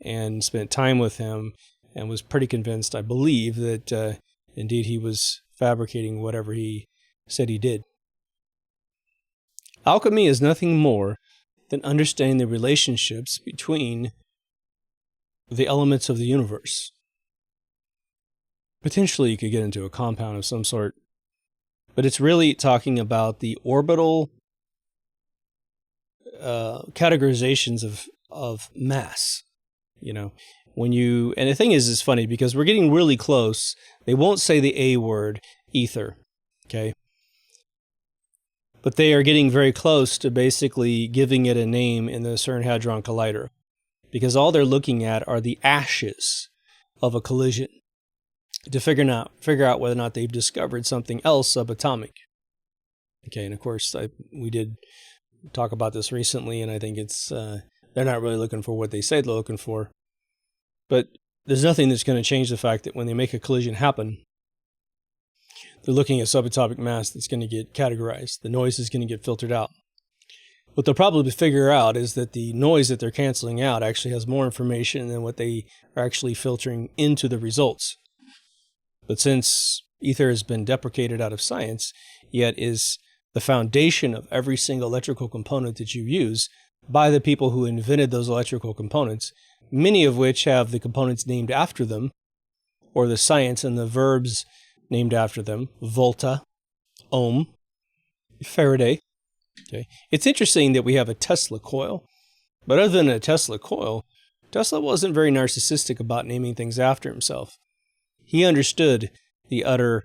and spent time with him and was pretty convinced, I believe, that indeed he was fabricating whatever he said he did. Alchemy is nothing more than understanding the relationships between the elements of the universe. Potentially you could get into a compound of some sort, but it's really talking about the orbital categorizations of mass. And the thing is, it's funny because we're getting really close. They won't say the A word, ether, okay? But they are getting very close to basically giving it a name in the CERN Hadron Collider, because all they're looking at are the ashes of a collision to figure out whether or not they've discovered something else subatomic. Okay, and of course we did talk about this recently, and I think it's they're not really looking for what they say they're looking for. But there's nothing that's going to change the fact that when they make a collision happen, they're looking at subatomic mass that's going to get categorized. The noise is going to get filtered out. What they'll probably figure out is that the noise that they're canceling out actually has more information than what they are actually filtering into the results. But since ether has been deprecated out of science, yet is the foundation of every single electrical component that you use by the people who invented those electrical components, many of which have the components named after them, or the science and the verbs named after them: volta, ohm, Faraday. Okay. It's interesting that we have a Tesla coil, but other than a Tesla coil, Tesla wasn't very narcissistic about naming things after himself. He understood the utter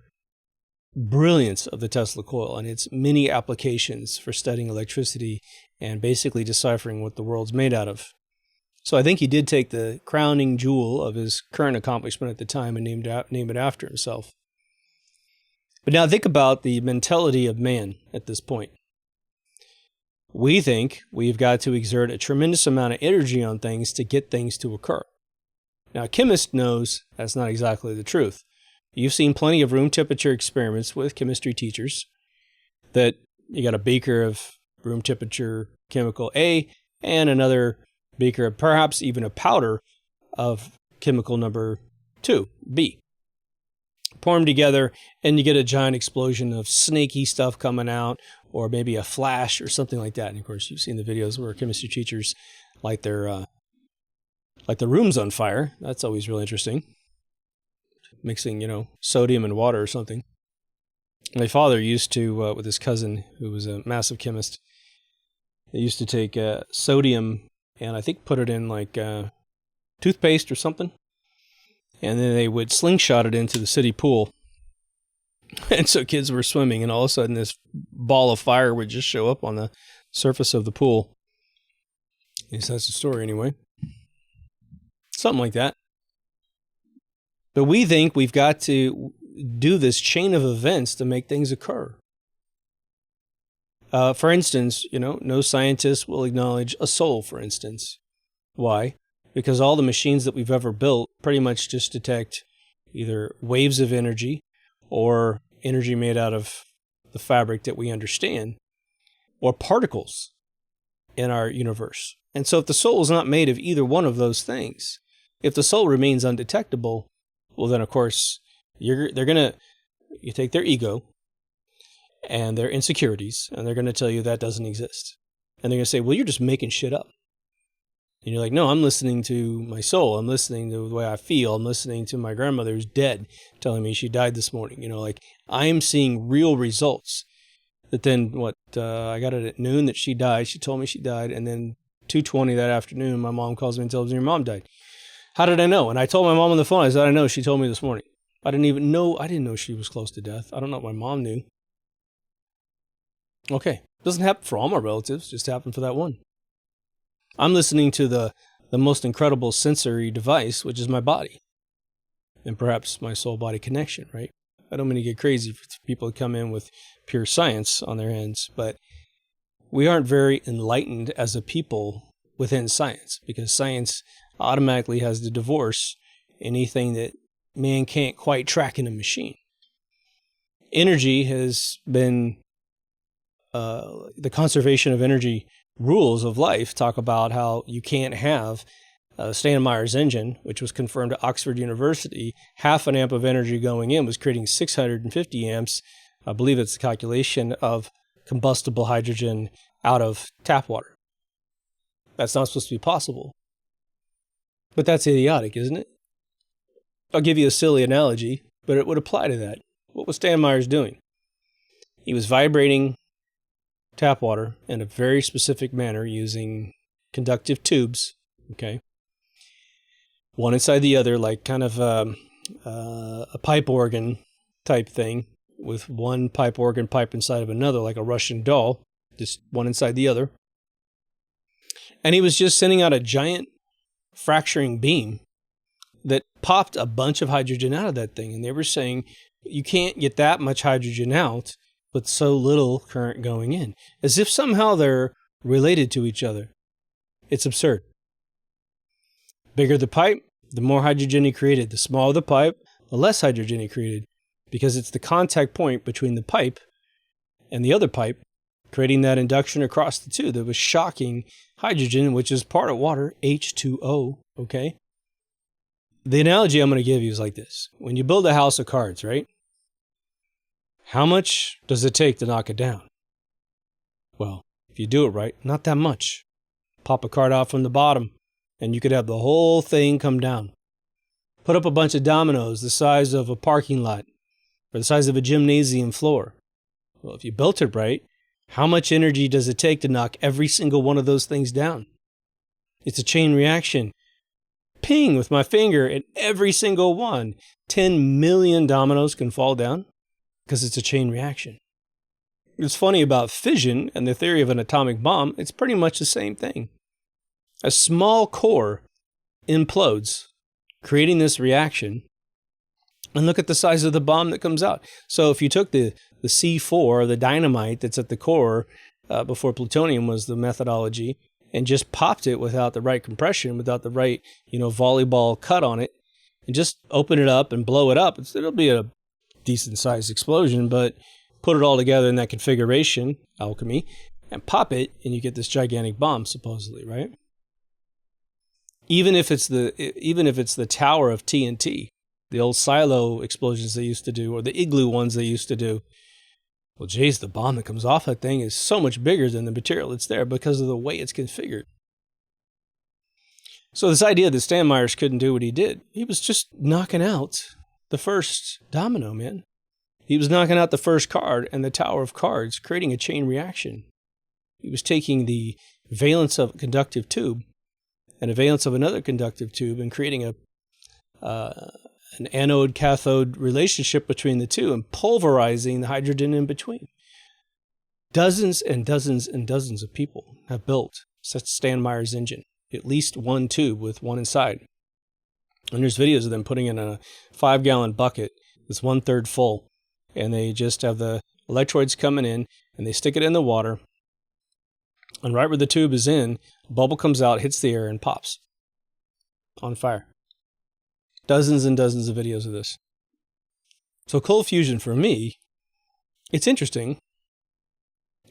brilliance of the Tesla coil and its many applications for studying electricity and basically deciphering what the world's made out of. So I think he did take the crowning jewel of his current accomplishment at the time and name it after himself. But now think about the mentality of man at this point. We think we've got to exert a tremendous amount of energy on things to get things to occur. Now, a chemist knows that's not exactly the truth. You've seen plenty of room temperature experiments with chemistry teachers that you got a beaker of room temperature chemical A and another beaker of perhaps even a powder of chemical number 2, B. Pour them together and you get a giant explosion of snaky stuff coming out, or maybe a flash or something like that. And of course, you've seen the videos where chemistry teachers light their rooms on fire. That's always really interesting. Mixing, sodium and water or something. My father used to, with his cousin, who was a massive chemist, they used to take sodium and I think put it in like toothpaste or something. And then they would slingshot it into the city pool. And so kids were swimming, and all of a sudden this ball of fire would just show up on the surface of the pool. At least that's the story anyway. Something like that. But we think we've got to do this chain of events to make things occur. For instance, no scientist will acknowledge a soul, for instance. Why? Because all the machines that we've ever built pretty much just detect either waves of energy or energy made out of the fabric that we understand, or particles in our universe. And so if the soul is not made of either one of those things, if the soul remains undetectable, well then of course you take their ego and their insecurities, and they're going to tell you that doesn't exist. And they're going to say, well, you're just making shit up. And you're like, no, I'm listening to my soul. I'm listening to the way I feel. I'm listening to my grandmother who's dead telling me she died this morning. I'm seeing real results. But then I got it at noon that she died. She told me she died. And then 2:20 that afternoon, my mom calls me and tells me your mom died. How did I know? And I told my mom on the phone, I said, I know. She told me this morning. I didn't know she was close to death. I don't know what my mom knew. Okay. Doesn't happen for all my relatives. Just happened for that one. I'm listening to the most incredible sensory device, which is my body. And perhaps my soul-body connection, right? I don't mean to get crazy for people to come in with pure science on their hands, but we aren't very enlightened as a people within science, because science automatically has to divorce anything that man can't quite track in a machine. Energy has been, the conservation of energy rules of life talk about how you can't have Steinmeier's engine, which was confirmed at Oxford University. Half an amp of energy going in was creating 650 amps. I believe it's the calculation of combustible hydrogen out of tap water. That's not supposed to be possible. But that's idiotic, isn't it? I'll give you a silly analogy, but it would apply to that. What was Steinmeier's doing? He was vibrating tap water in a very specific manner using conductive tubes, okay? One inside the other, like kind of a pipe organ type thing, with one pipe organ pipe inside of another, like a Russian doll, just one inside the other. And he was just sending out a giant fracturing beam that popped a bunch of hydrogen out of that thing. And they were saying, you can't get that much hydrogen out with so little current going in. As if somehow their related to each other. It's absurd. Bigger the pipe, the more hydrogen he created. The smaller the pipe, the less hydrogen he created, because it's the contact point between the pipe and the other pipe, creating that induction across the two that was shocking hydrogen, which is part of water, H2O, okay? The analogy I'm going to give you is like this. When you build a house of cards, right? How much does it take to knock it down? Well, if you do it right, not that much. Pop a card out from the bottom, and you could have the whole thing come down. Put up a bunch of dominoes the size of a parking lot, or the size of a gymnasium floor. Well, if you built it right, how much energy does it take to knock every single one of those things down? It's a chain reaction. Ping with my finger, and every single one, 10 million dominoes can fall down because it's a chain reaction. What's funny about fission and the theory of an atomic bomb, it's pretty much the same thing. A small core implodes, creating this reaction. And look at the size of the bomb that comes out. So if you took the C4, the dynamite that's at the core, before plutonium was the methodology, and just popped it without the right compression, without the right, volleyball cut on it, and just open it up and blow it up, it'll be a decent sized explosion, but put it all together in that configuration, alchemy, and pop it, and you get this gigantic bomb, supposedly, right? Even if it's the tower of TNT, the old silo explosions they used to do, or the igloo ones they used to do. Well, geez, the bomb that comes off that thing is so much bigger than the material that's there because of the way it's configured. So this idea that Stan Myers couldn't do what he did, he was just knocking out the first domino, man. He was knocking out the first card and the tower of cards, creating a chain reaction. He was taking the valence of a conductive tube and a valence of another conductive tube and creating an anode-cathode relationship between the two and pulverizing the hydrogen in between. Dozens and dozens and dozens of people have built such Stan Myers engine, at least one tube with one inside. And there's videos of them putting in a 5-gallon bucket that's 1/3 full, and they just have the electrodes coming in, and they stick it in the water, and right where the tube is in, a bubble comes out, hits the air, and pops on fire. Dozens and dozens of videos of this. So cold fusion, for me, it's interesting.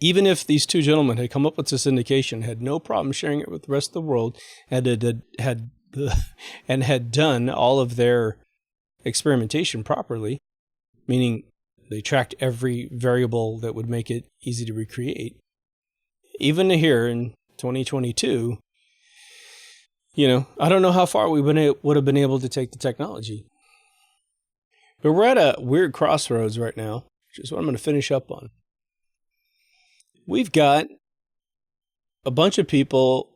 Even if these two gentlemen had come up with this indication, had no problem sharing it with the rest of the world, and had done all of their experimentation properly, meaning they tracked every variable that would make it easy to recreate, even here in 2022, I don't know how far we would have been able to take the technology. But we're at a weird crossroads right now, which is what I'm going to finish up on. We've got a bunch of people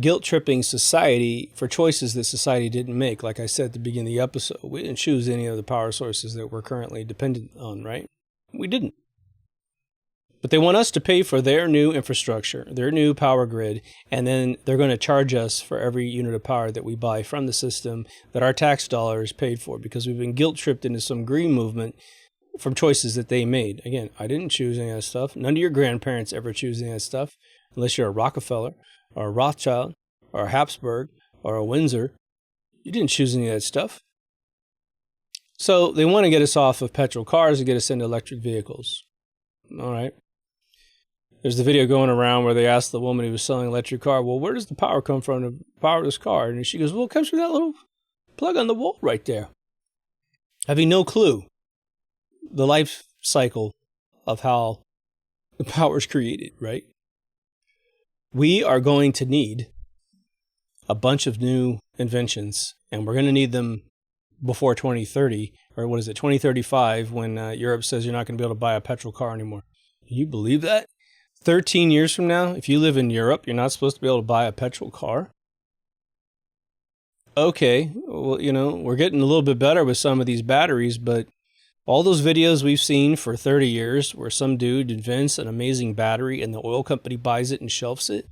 guilt-tripping society for choices that society didn't make. Like I said at the beginning of the episode, we didn't choose any of the power sources that we're currently dependent on, right? We didn't. But they want us to pay for their new infrastructure, their new power grid, and then they're going to charge us for every unit of power that we buy from the system that our tax dollar is paid for, because we've been guilt-tripped into some green movement from choices that they made. Again, I didn't choose any of that stuff. None of your grandparents ever choose any of that stuff, unless you're a Rockefeller or a Rothschild or a Habsburg or a Windsor. You didn't choose any of that stuff. So they want to get us off of petrol cars and get us into electric vehicles. All right. There's the video going around where they asked the woman who was selling an electric car, well, where does the power come from to power this car? And she goes, well, it comes from that little plug on the wall right there. Having no clue the life cycle of how the power is created, right? We are going to need a bunch of new inventions, and we're going to need them before 2030, or 2035, when Europe says you're not going to be able to buy a petrol car anymore. Can you believe that? 13 years from now, if you live in Europe, you're not supposed to be able to buy a petrol car? Okay, well, we're getting a little bit better with some of these batteries, but all those videos we've seen for 30 years where some dude invents an amazing battery and the oil company buys it and shelves it,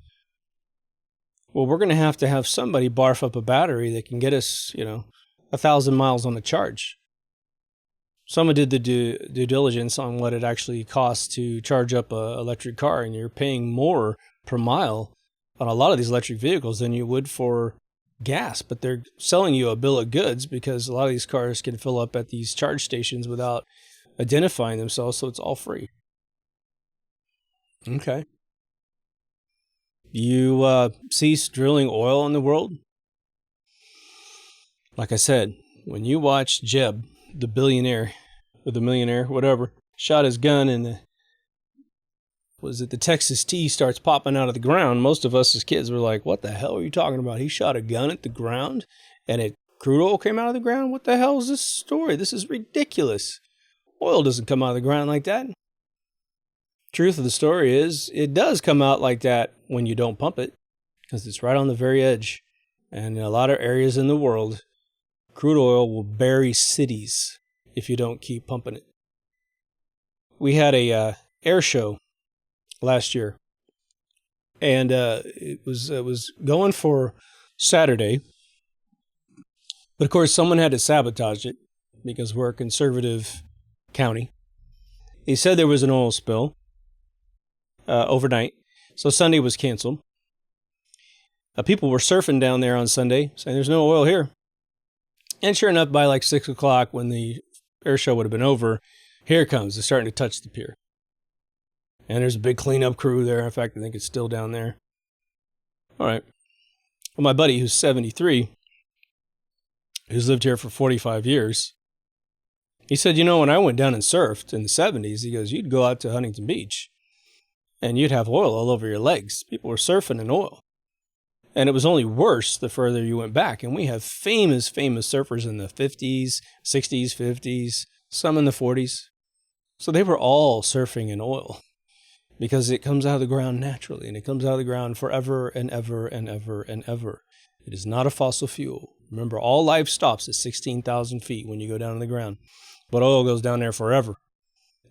well, we're going to have somebody barf up a battery that can get us, 1,000 miles on a charge. Someone did the due diligence on what it actually costs to charge up an electric car, and you're paying more per mile on a lot of these electric vehicles than you would for gas, but they're selling you a bill of goods because a lot of these cars can fill up at these charge stations without identifying themselves, so it's all free. Okay. You cease drilling oil in the world? Like I said, when you watch Jeb, the billionaire, or the millionaire, whatever, shot his gun and the Texas tea starts popping out of the ground, most of us as kids were like, what the hell are you talking about? He shot a gun at the ground and crude oil came out of the ground? What the hell is this story? This is ridiculous. Oil doesn't come out of the ground like that. Truth of the story is, it does come out like that when you don't pump it, because it's right on the very edge. And in a lot of areas in the world, crude oil will bury cities if you don't keep pumping it. We had a air show last year, and it was going for Saturday, but of course someone had to sabotage it because we're a conservative county. He said there was an oil spill overnight, so Sunday was canceled. People were surfing down there on Sunday, saying there's no oil here. And sure enough, by like 6 o'clock, when the air show would have been over, here it comes. It's starting to touch the pier. And there's a big cleanup crew there. In fact, I think it's still down there. All right. Well, my buddy, who's 73, who's lived here for 45 years, he said, when I went down and surfed in the 70s, he goes, you'd go out to Huntington Beach and you'd have oil all over your legs. People were surfing in oil. And it was only worse the further you went back. And we have famous surfers in the 50s, 60s, 50s, some in the 40s. So they were all surfing in oil because it comes out of the ground naturally, and it comes out of the ground forever and ever and ever and ever. It is not a fossil fuel. Remember, all life stops at 16,000 feet when you go down to the ground. But oil goes down there forever.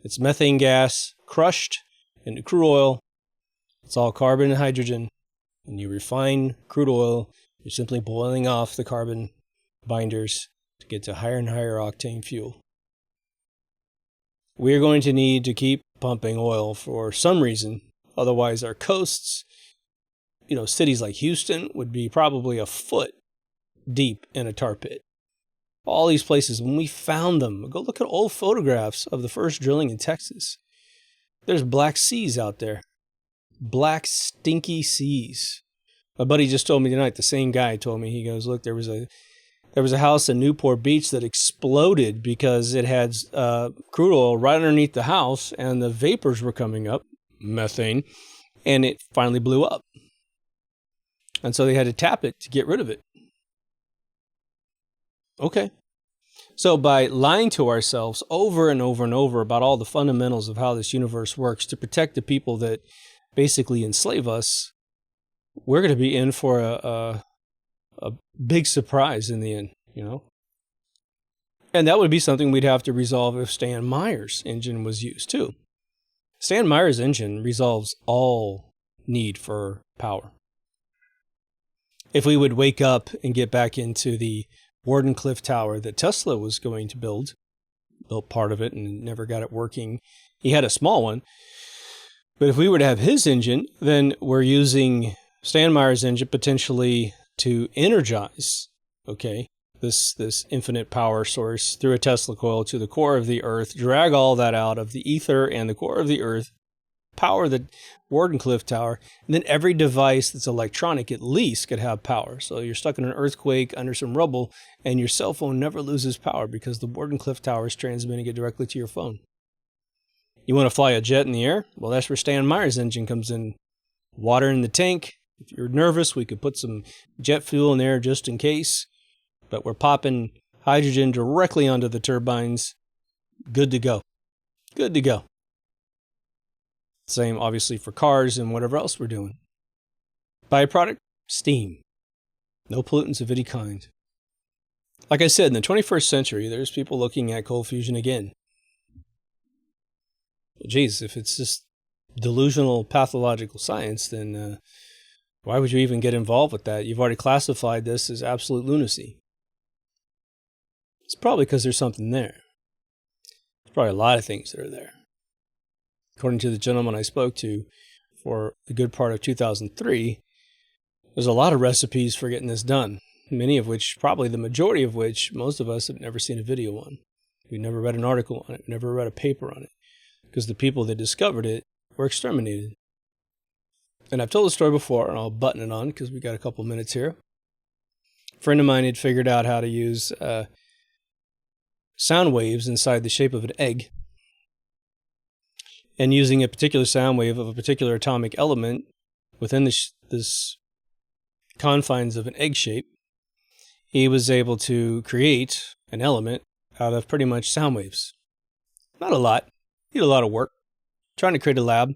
It's methane gas crushed into crude oil. It's all carbon and hydrogen. When you refine crude oil, you're simply boiling off the carbon binders to get to higher and higher octane fuel. We're going to need to keep pumping oil for some reason. Otherwise, our coasts, cities like Houston would be probably a foot deep in a tar pit. All these places, when we found them, go look at old photographs of the first drilling in Texas. There's black seas out there. Black, stinky seas. My buddy just told me tonight, the same guy told me, he goes, look, there was a house in Newport Beach that exploded because it had crude oil right underneath the house and the vapors were coming up, methane, and it finally blew up. And so they had to tap it to get rid of it. Okay. So by lying to ourselves over and over and over about all the fundamentals of how this universe works to protect the people that basically enslave us, we're going to be in for a big surprise in the end, And that would be something we'd have to resolve if Stan Meyer's engine was used too. Stan Meyer's engine resolves all need for power. If we would wake up and get back into the Wardenclyffe Tower that Tesla was going to built part of it and never got it working. He had a small one. But if we were to have his engine, then we're using Stan Meyer's engine potentially to energize, this infinite power source through a Tesla coil to the core of the Earth, drag all that out of the ether and the core of the Earth, power the Wardenclyffe Tower, and then every device that's electronic at least could have power. So you're stuck in an earthquake under some rubble, and your cell phone never loses power because the Wardenclyffe Tower is transmitting it directly to your phone. You want to fly a jet in the air? Well, that's where Stan Meyer's engine comes in. Water in the tank. If you're nervous, we could put some jet fuel in there just in case. But we're popping hydrogen directly onto the turbines. Good to go. Good to go. Same, obviously, for cars and whatever else we're doing. Byproduct, steam. No pollutants of any kind. Like I said, in the 21st century, there's people looking at cold fusion again. Geez, if it's just delusional pathological science, then why would you even get involved with that? You've already classified this as absolute lunacy. It's probably because there's something there. There's probably a lot of things that are there. According to the gentleman I spoke to, for the good part of 2003, there's a lot of recipes for getting this done. Many of which, probably the majority of which, most of us have never seen a video on. We've never read an article on it, never read a paper on it, because the people that discovered it were exterminated. And I've told the story before, and I'll button it on because we got a couple minutes here. A friend of mine had figured out how to use sound waves inside the shape of an egg, and using a particular sound wave of a particular atomic element within this confines of an egg shape, he was able to create an element out of pretty much sound waves. Not a lot. He did a lot of work trying to create a lab.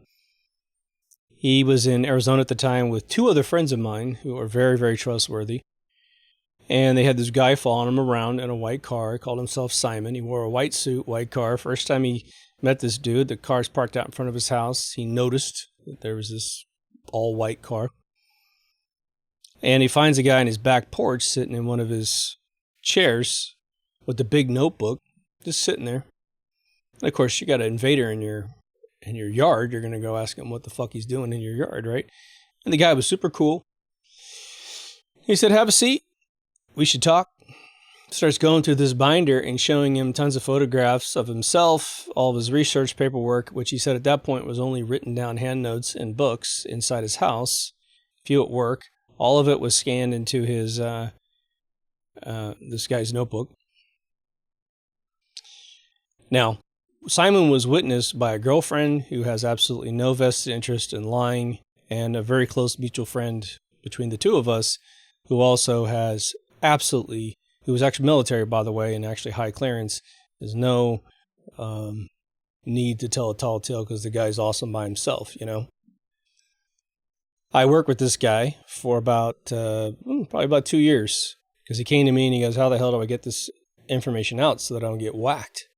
He was in Arizona at the time with two other friends of mine who are very, very trustworthy. And they had this guy following him around in a white car. He called himself Simon. He wore a white suit, white car. First time he met this dude, the car's parked out in front of his house. He noticed that there was this all-white car. And he finds a guy in his back porch sitting in one of his chairs with a big notebook, just sitting there. And of course, you got an invader in your yard. You're going to go ask him what the fuck he's doing in your yard, right? And the guy was super cool. He said, "Have a seat. We should talk." Starts going through this binder and showing him tons of photographs of himself, all of his research paperwork, which he said at that point was only written down hand notes and books inside his house, a few at work. All of it was scanned into his this guy's notebook. Now, Simon was witnessed by a girlfriend who has absolutely no vested interest in lying, and a very close mutual friend between the two of us who also has absolutely, who was actually military, by the way, and actually high clearance. There's no need to tell a tall tale because the guy's awesome by himself, you know. I worked with this guy for probably about 2 years, because he came to me and he goes, "How the hell do I get this information out so that I don't get whacked?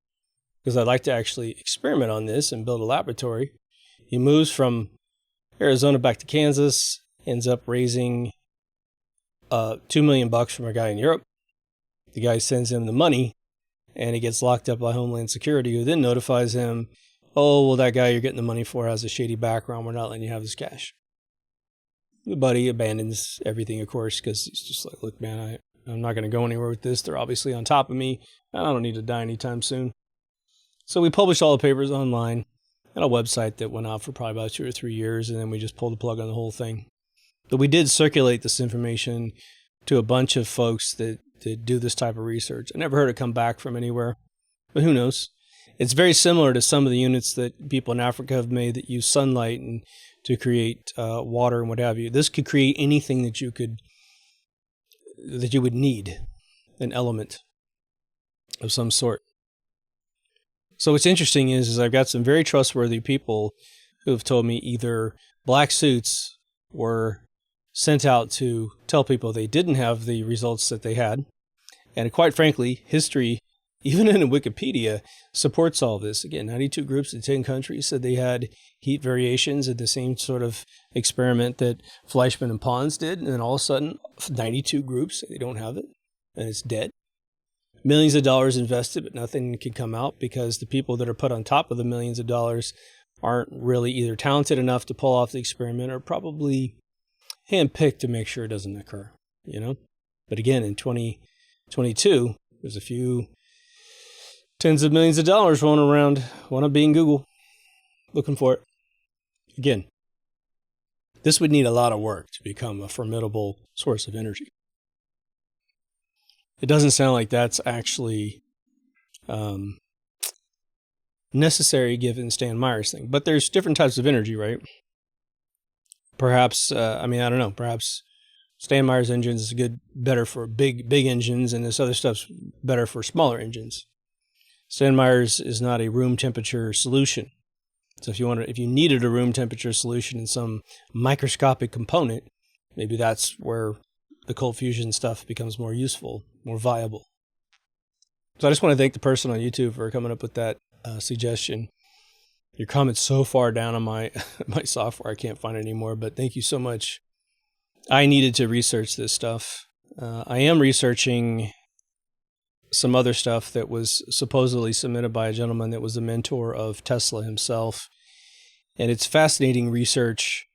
Because I'd like to actually experiment on this and build a laboratory." He moves from Arizona back to Kansas, ends up raising $2 million from a guy in Europe. The guy sends him the money, and he gets locked up by Homeland Security, who then notifies him, "Oh, well, that guy you're getting the money for has a shady background. We're not letting you have this cash." The buddy abandons everything, of course, because he's just like, "Look, man, I'm not going to go anywhere with this. They're obviously on top of me. I don't need to die anytime soon." So we published all the papers online at a website that went out for probably about 2 or 3 years, and then we just pulled the plug on the whole thing. But we did circulate this information to a bunch of folks that do this type of research. I never heard it come back from anywhere, but who knows? It's very similar to some of the units that people in Africa have made that use sunlight and to create water and what have you. This could create anything that you would need, an element of some sort. So what's interesting is I've got some very trustworthy people who have told me either black suits were sent out to tell people they didn't have the results that they had. And quite frankly, history, even in Wikipedia, supports all this. Again, 92 groups in 10 countries said they had heat variations in the same sort of experiment that Fleischmann and Pons did. And then all of a sudden, 92 groups, they don't have it, and it's dead. Millions of dollars invested, but nothing can come out because the people that are put on top of the millions of dollars aren't really either talented enough to pull off the experiment or probably handpicked to make sure it doesn't occur, you know? But again, in 2022, there's a few tens of millions of dollars rolling around, one of being Google, looking for it. Again, this would need a lot of work to become a formidable source of energy. It doesn't sound like that's actually necessary given Stan Meyer's thing. But there's different types of energy, right? Perhaps, I don't know, perhaps Stan Meyer's engines is better for big engines, and this other stuff's better for smaller engines. Stan Meyer's is not a room temperature solution. So if you needed a room temperature solution in some microscopic component, maybe that's where the cold fusion stuff becomes more useful, more viable. So I just want to thank the person on YouTube for coming up with that suggestion. Your comment's so far down on my software, I can't find it anymore, but thank you so much. I needed to research this stuff. I am researching some other stuff that was supposedly submitted by a gentleman that was a mentor of Tesla himself. And it's fascinating research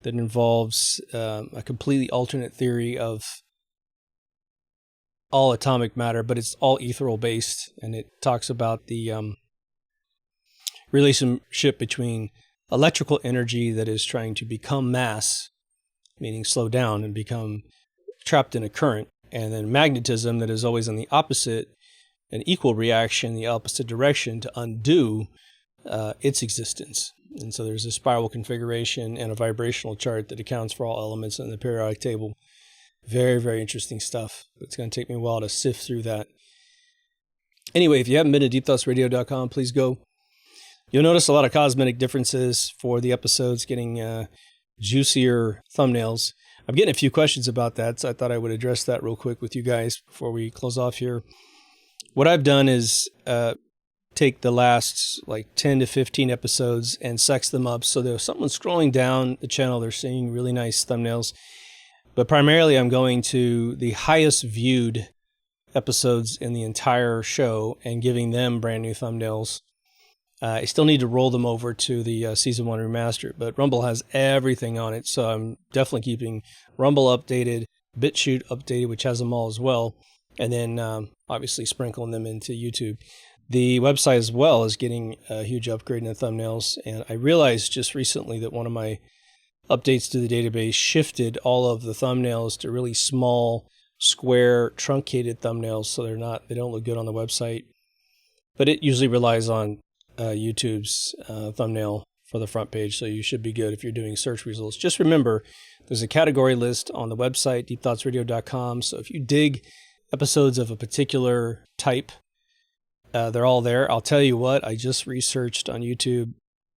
that involves a completely alternate theory of all atomic matter, but it's all ethereal based. And it talks about the relationship between electrical energy that is trying to become mass, meaning slow down and become trapped in a current, and then magnetism that is always in the opposite, an equal reaction in the opposite direction to undo its existence. And so there's a spiral configuration and a vibrational chart that accounts for all elements in the periodic table. Very, very interesting stuff. It's going to take me a while to sift through that. Anyway, if you haven't been to deepthoughtsradio.com, please go. You'll notice a lot of cosmetic differences for the episodes, getting juicier thumbnails. I'm getting a few questions about that, so I thought I would address that real quick with you guys before we close off here. What I've done is take the last like 10 to 15 episodes and sex them up so that if someone's scrolling down the channel, they're seeing really nice thumbnails. But primarily I'm going to the highest viewed episodes in the entire show and giving them brand new thumbnails. I still need to roll them over to the Season 1 Remastered, but Rumble has everything on it, so I'm definitely keeping Rumble updated, BitChute updated, which has them all as well, and then obviously sprinkling them into YouTube. The website as well is getting a huge upgrade in the thumbnails, and I realized just recently that one of my updates to the database shifted all of the thumbnails to really small, square, truncated thumbnails, so they don't look good on the website. But it usually relies on YouTube's thumbnail for the front page, so you should be good if you're doing search results. Just remember, there's a category list on the website, deepthoughtsradio.com, so if you dig episodes of a particular type, they're all there. I'll tell you what, I just researched on YouTube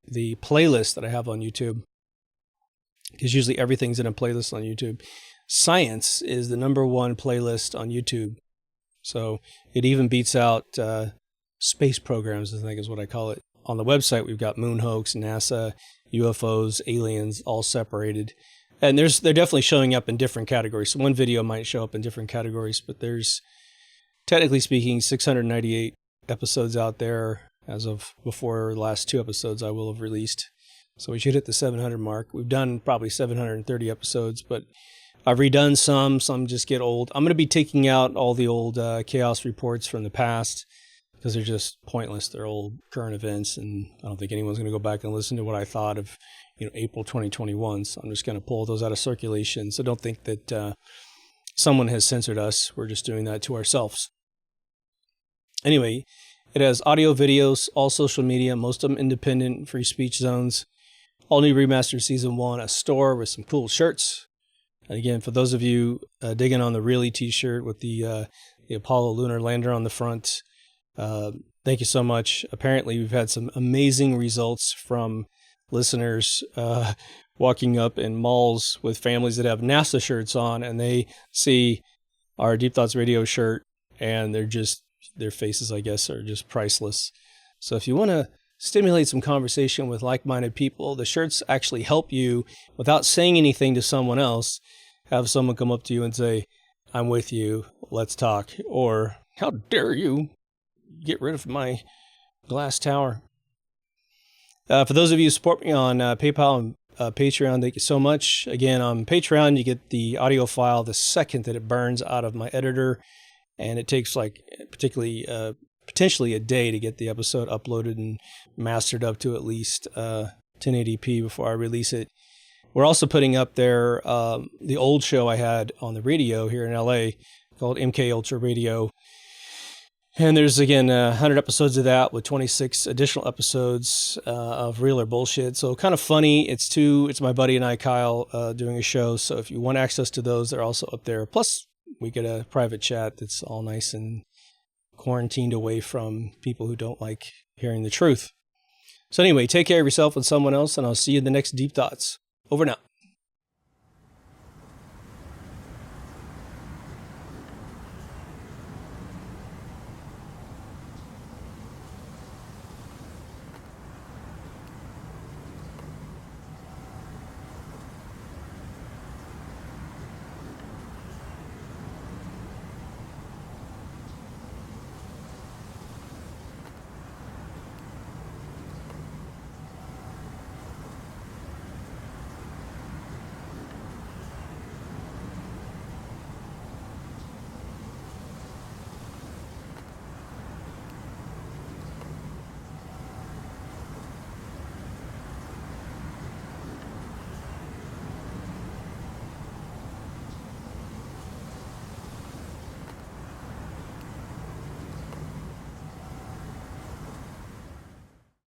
the playlist that I have on YouTube, because usually everything's in a playlist on YouTube. Science is the #1 playlist on YouTube, so it even beats out space programs, I think is what I call it. On the website, we've got moon hoax, NASA, UFOs, aliens, all separated. And they're definitely showing up in different categories. So one video might show up in different categories, but there's, technically speaking, 698 episodes out there as of before the last 2 episodes I will have released. So we should hit the 700 mark. We've done probably 730 episodes, but I've redone some just get old. I'm going to be taking out all the old chaos reports from the past, because they're just pointless. They're old current events, and I don't think anyone's going to go back and listen to what I thought of, April 2021. So I'm just going to pull those out of circulation. So don't think that someone has censored us. We're just doing that to ourselves. Anyway, it has audio, videos, all social media, most of them independent, free speech zones. All new remastered Season 1, a store with some cool shirts. And again, for those of you digging on the Really t-shirt with the Apollo lunar lander on the front, thank you so much. Apparently, we've had some amazing results from listeners walking up in malls with families that have NASA shirts on, and they see our Deep Thoughts Radio shirt, and their faces, I guess, are just priceless. So if you want to stimulate some conversation with like-minded people, the shirts actually help you without saying anything to someone else. Have someone come up to you and say, "I'm with you, let's talk," or "How dare you get rid of my glass tower." For those of you who support me on PayPal and Patreon, thank you so much. Again, on Patreon, you get the audio file the second that it burns out of my editor, and it takes potentially a day to get the episode uploaded and mastered up to at least 1080p before I release it. We're also putting up there the old show I had on the radio here in LA called MK Ultra Radio. And there's, again, 100 episodes of that with 26 additional episodes of real or bullshit. So kind of funny. It's my buddy and I, Kyle, doing a show. So if you want access to those, they're also up there. Plus, we get a private chat that's all nice and quarantined away from people who don't like hearing the truth. So anyway, take care of yourself and someone else, and I'll see you in the next Deep Thoughts. Over now.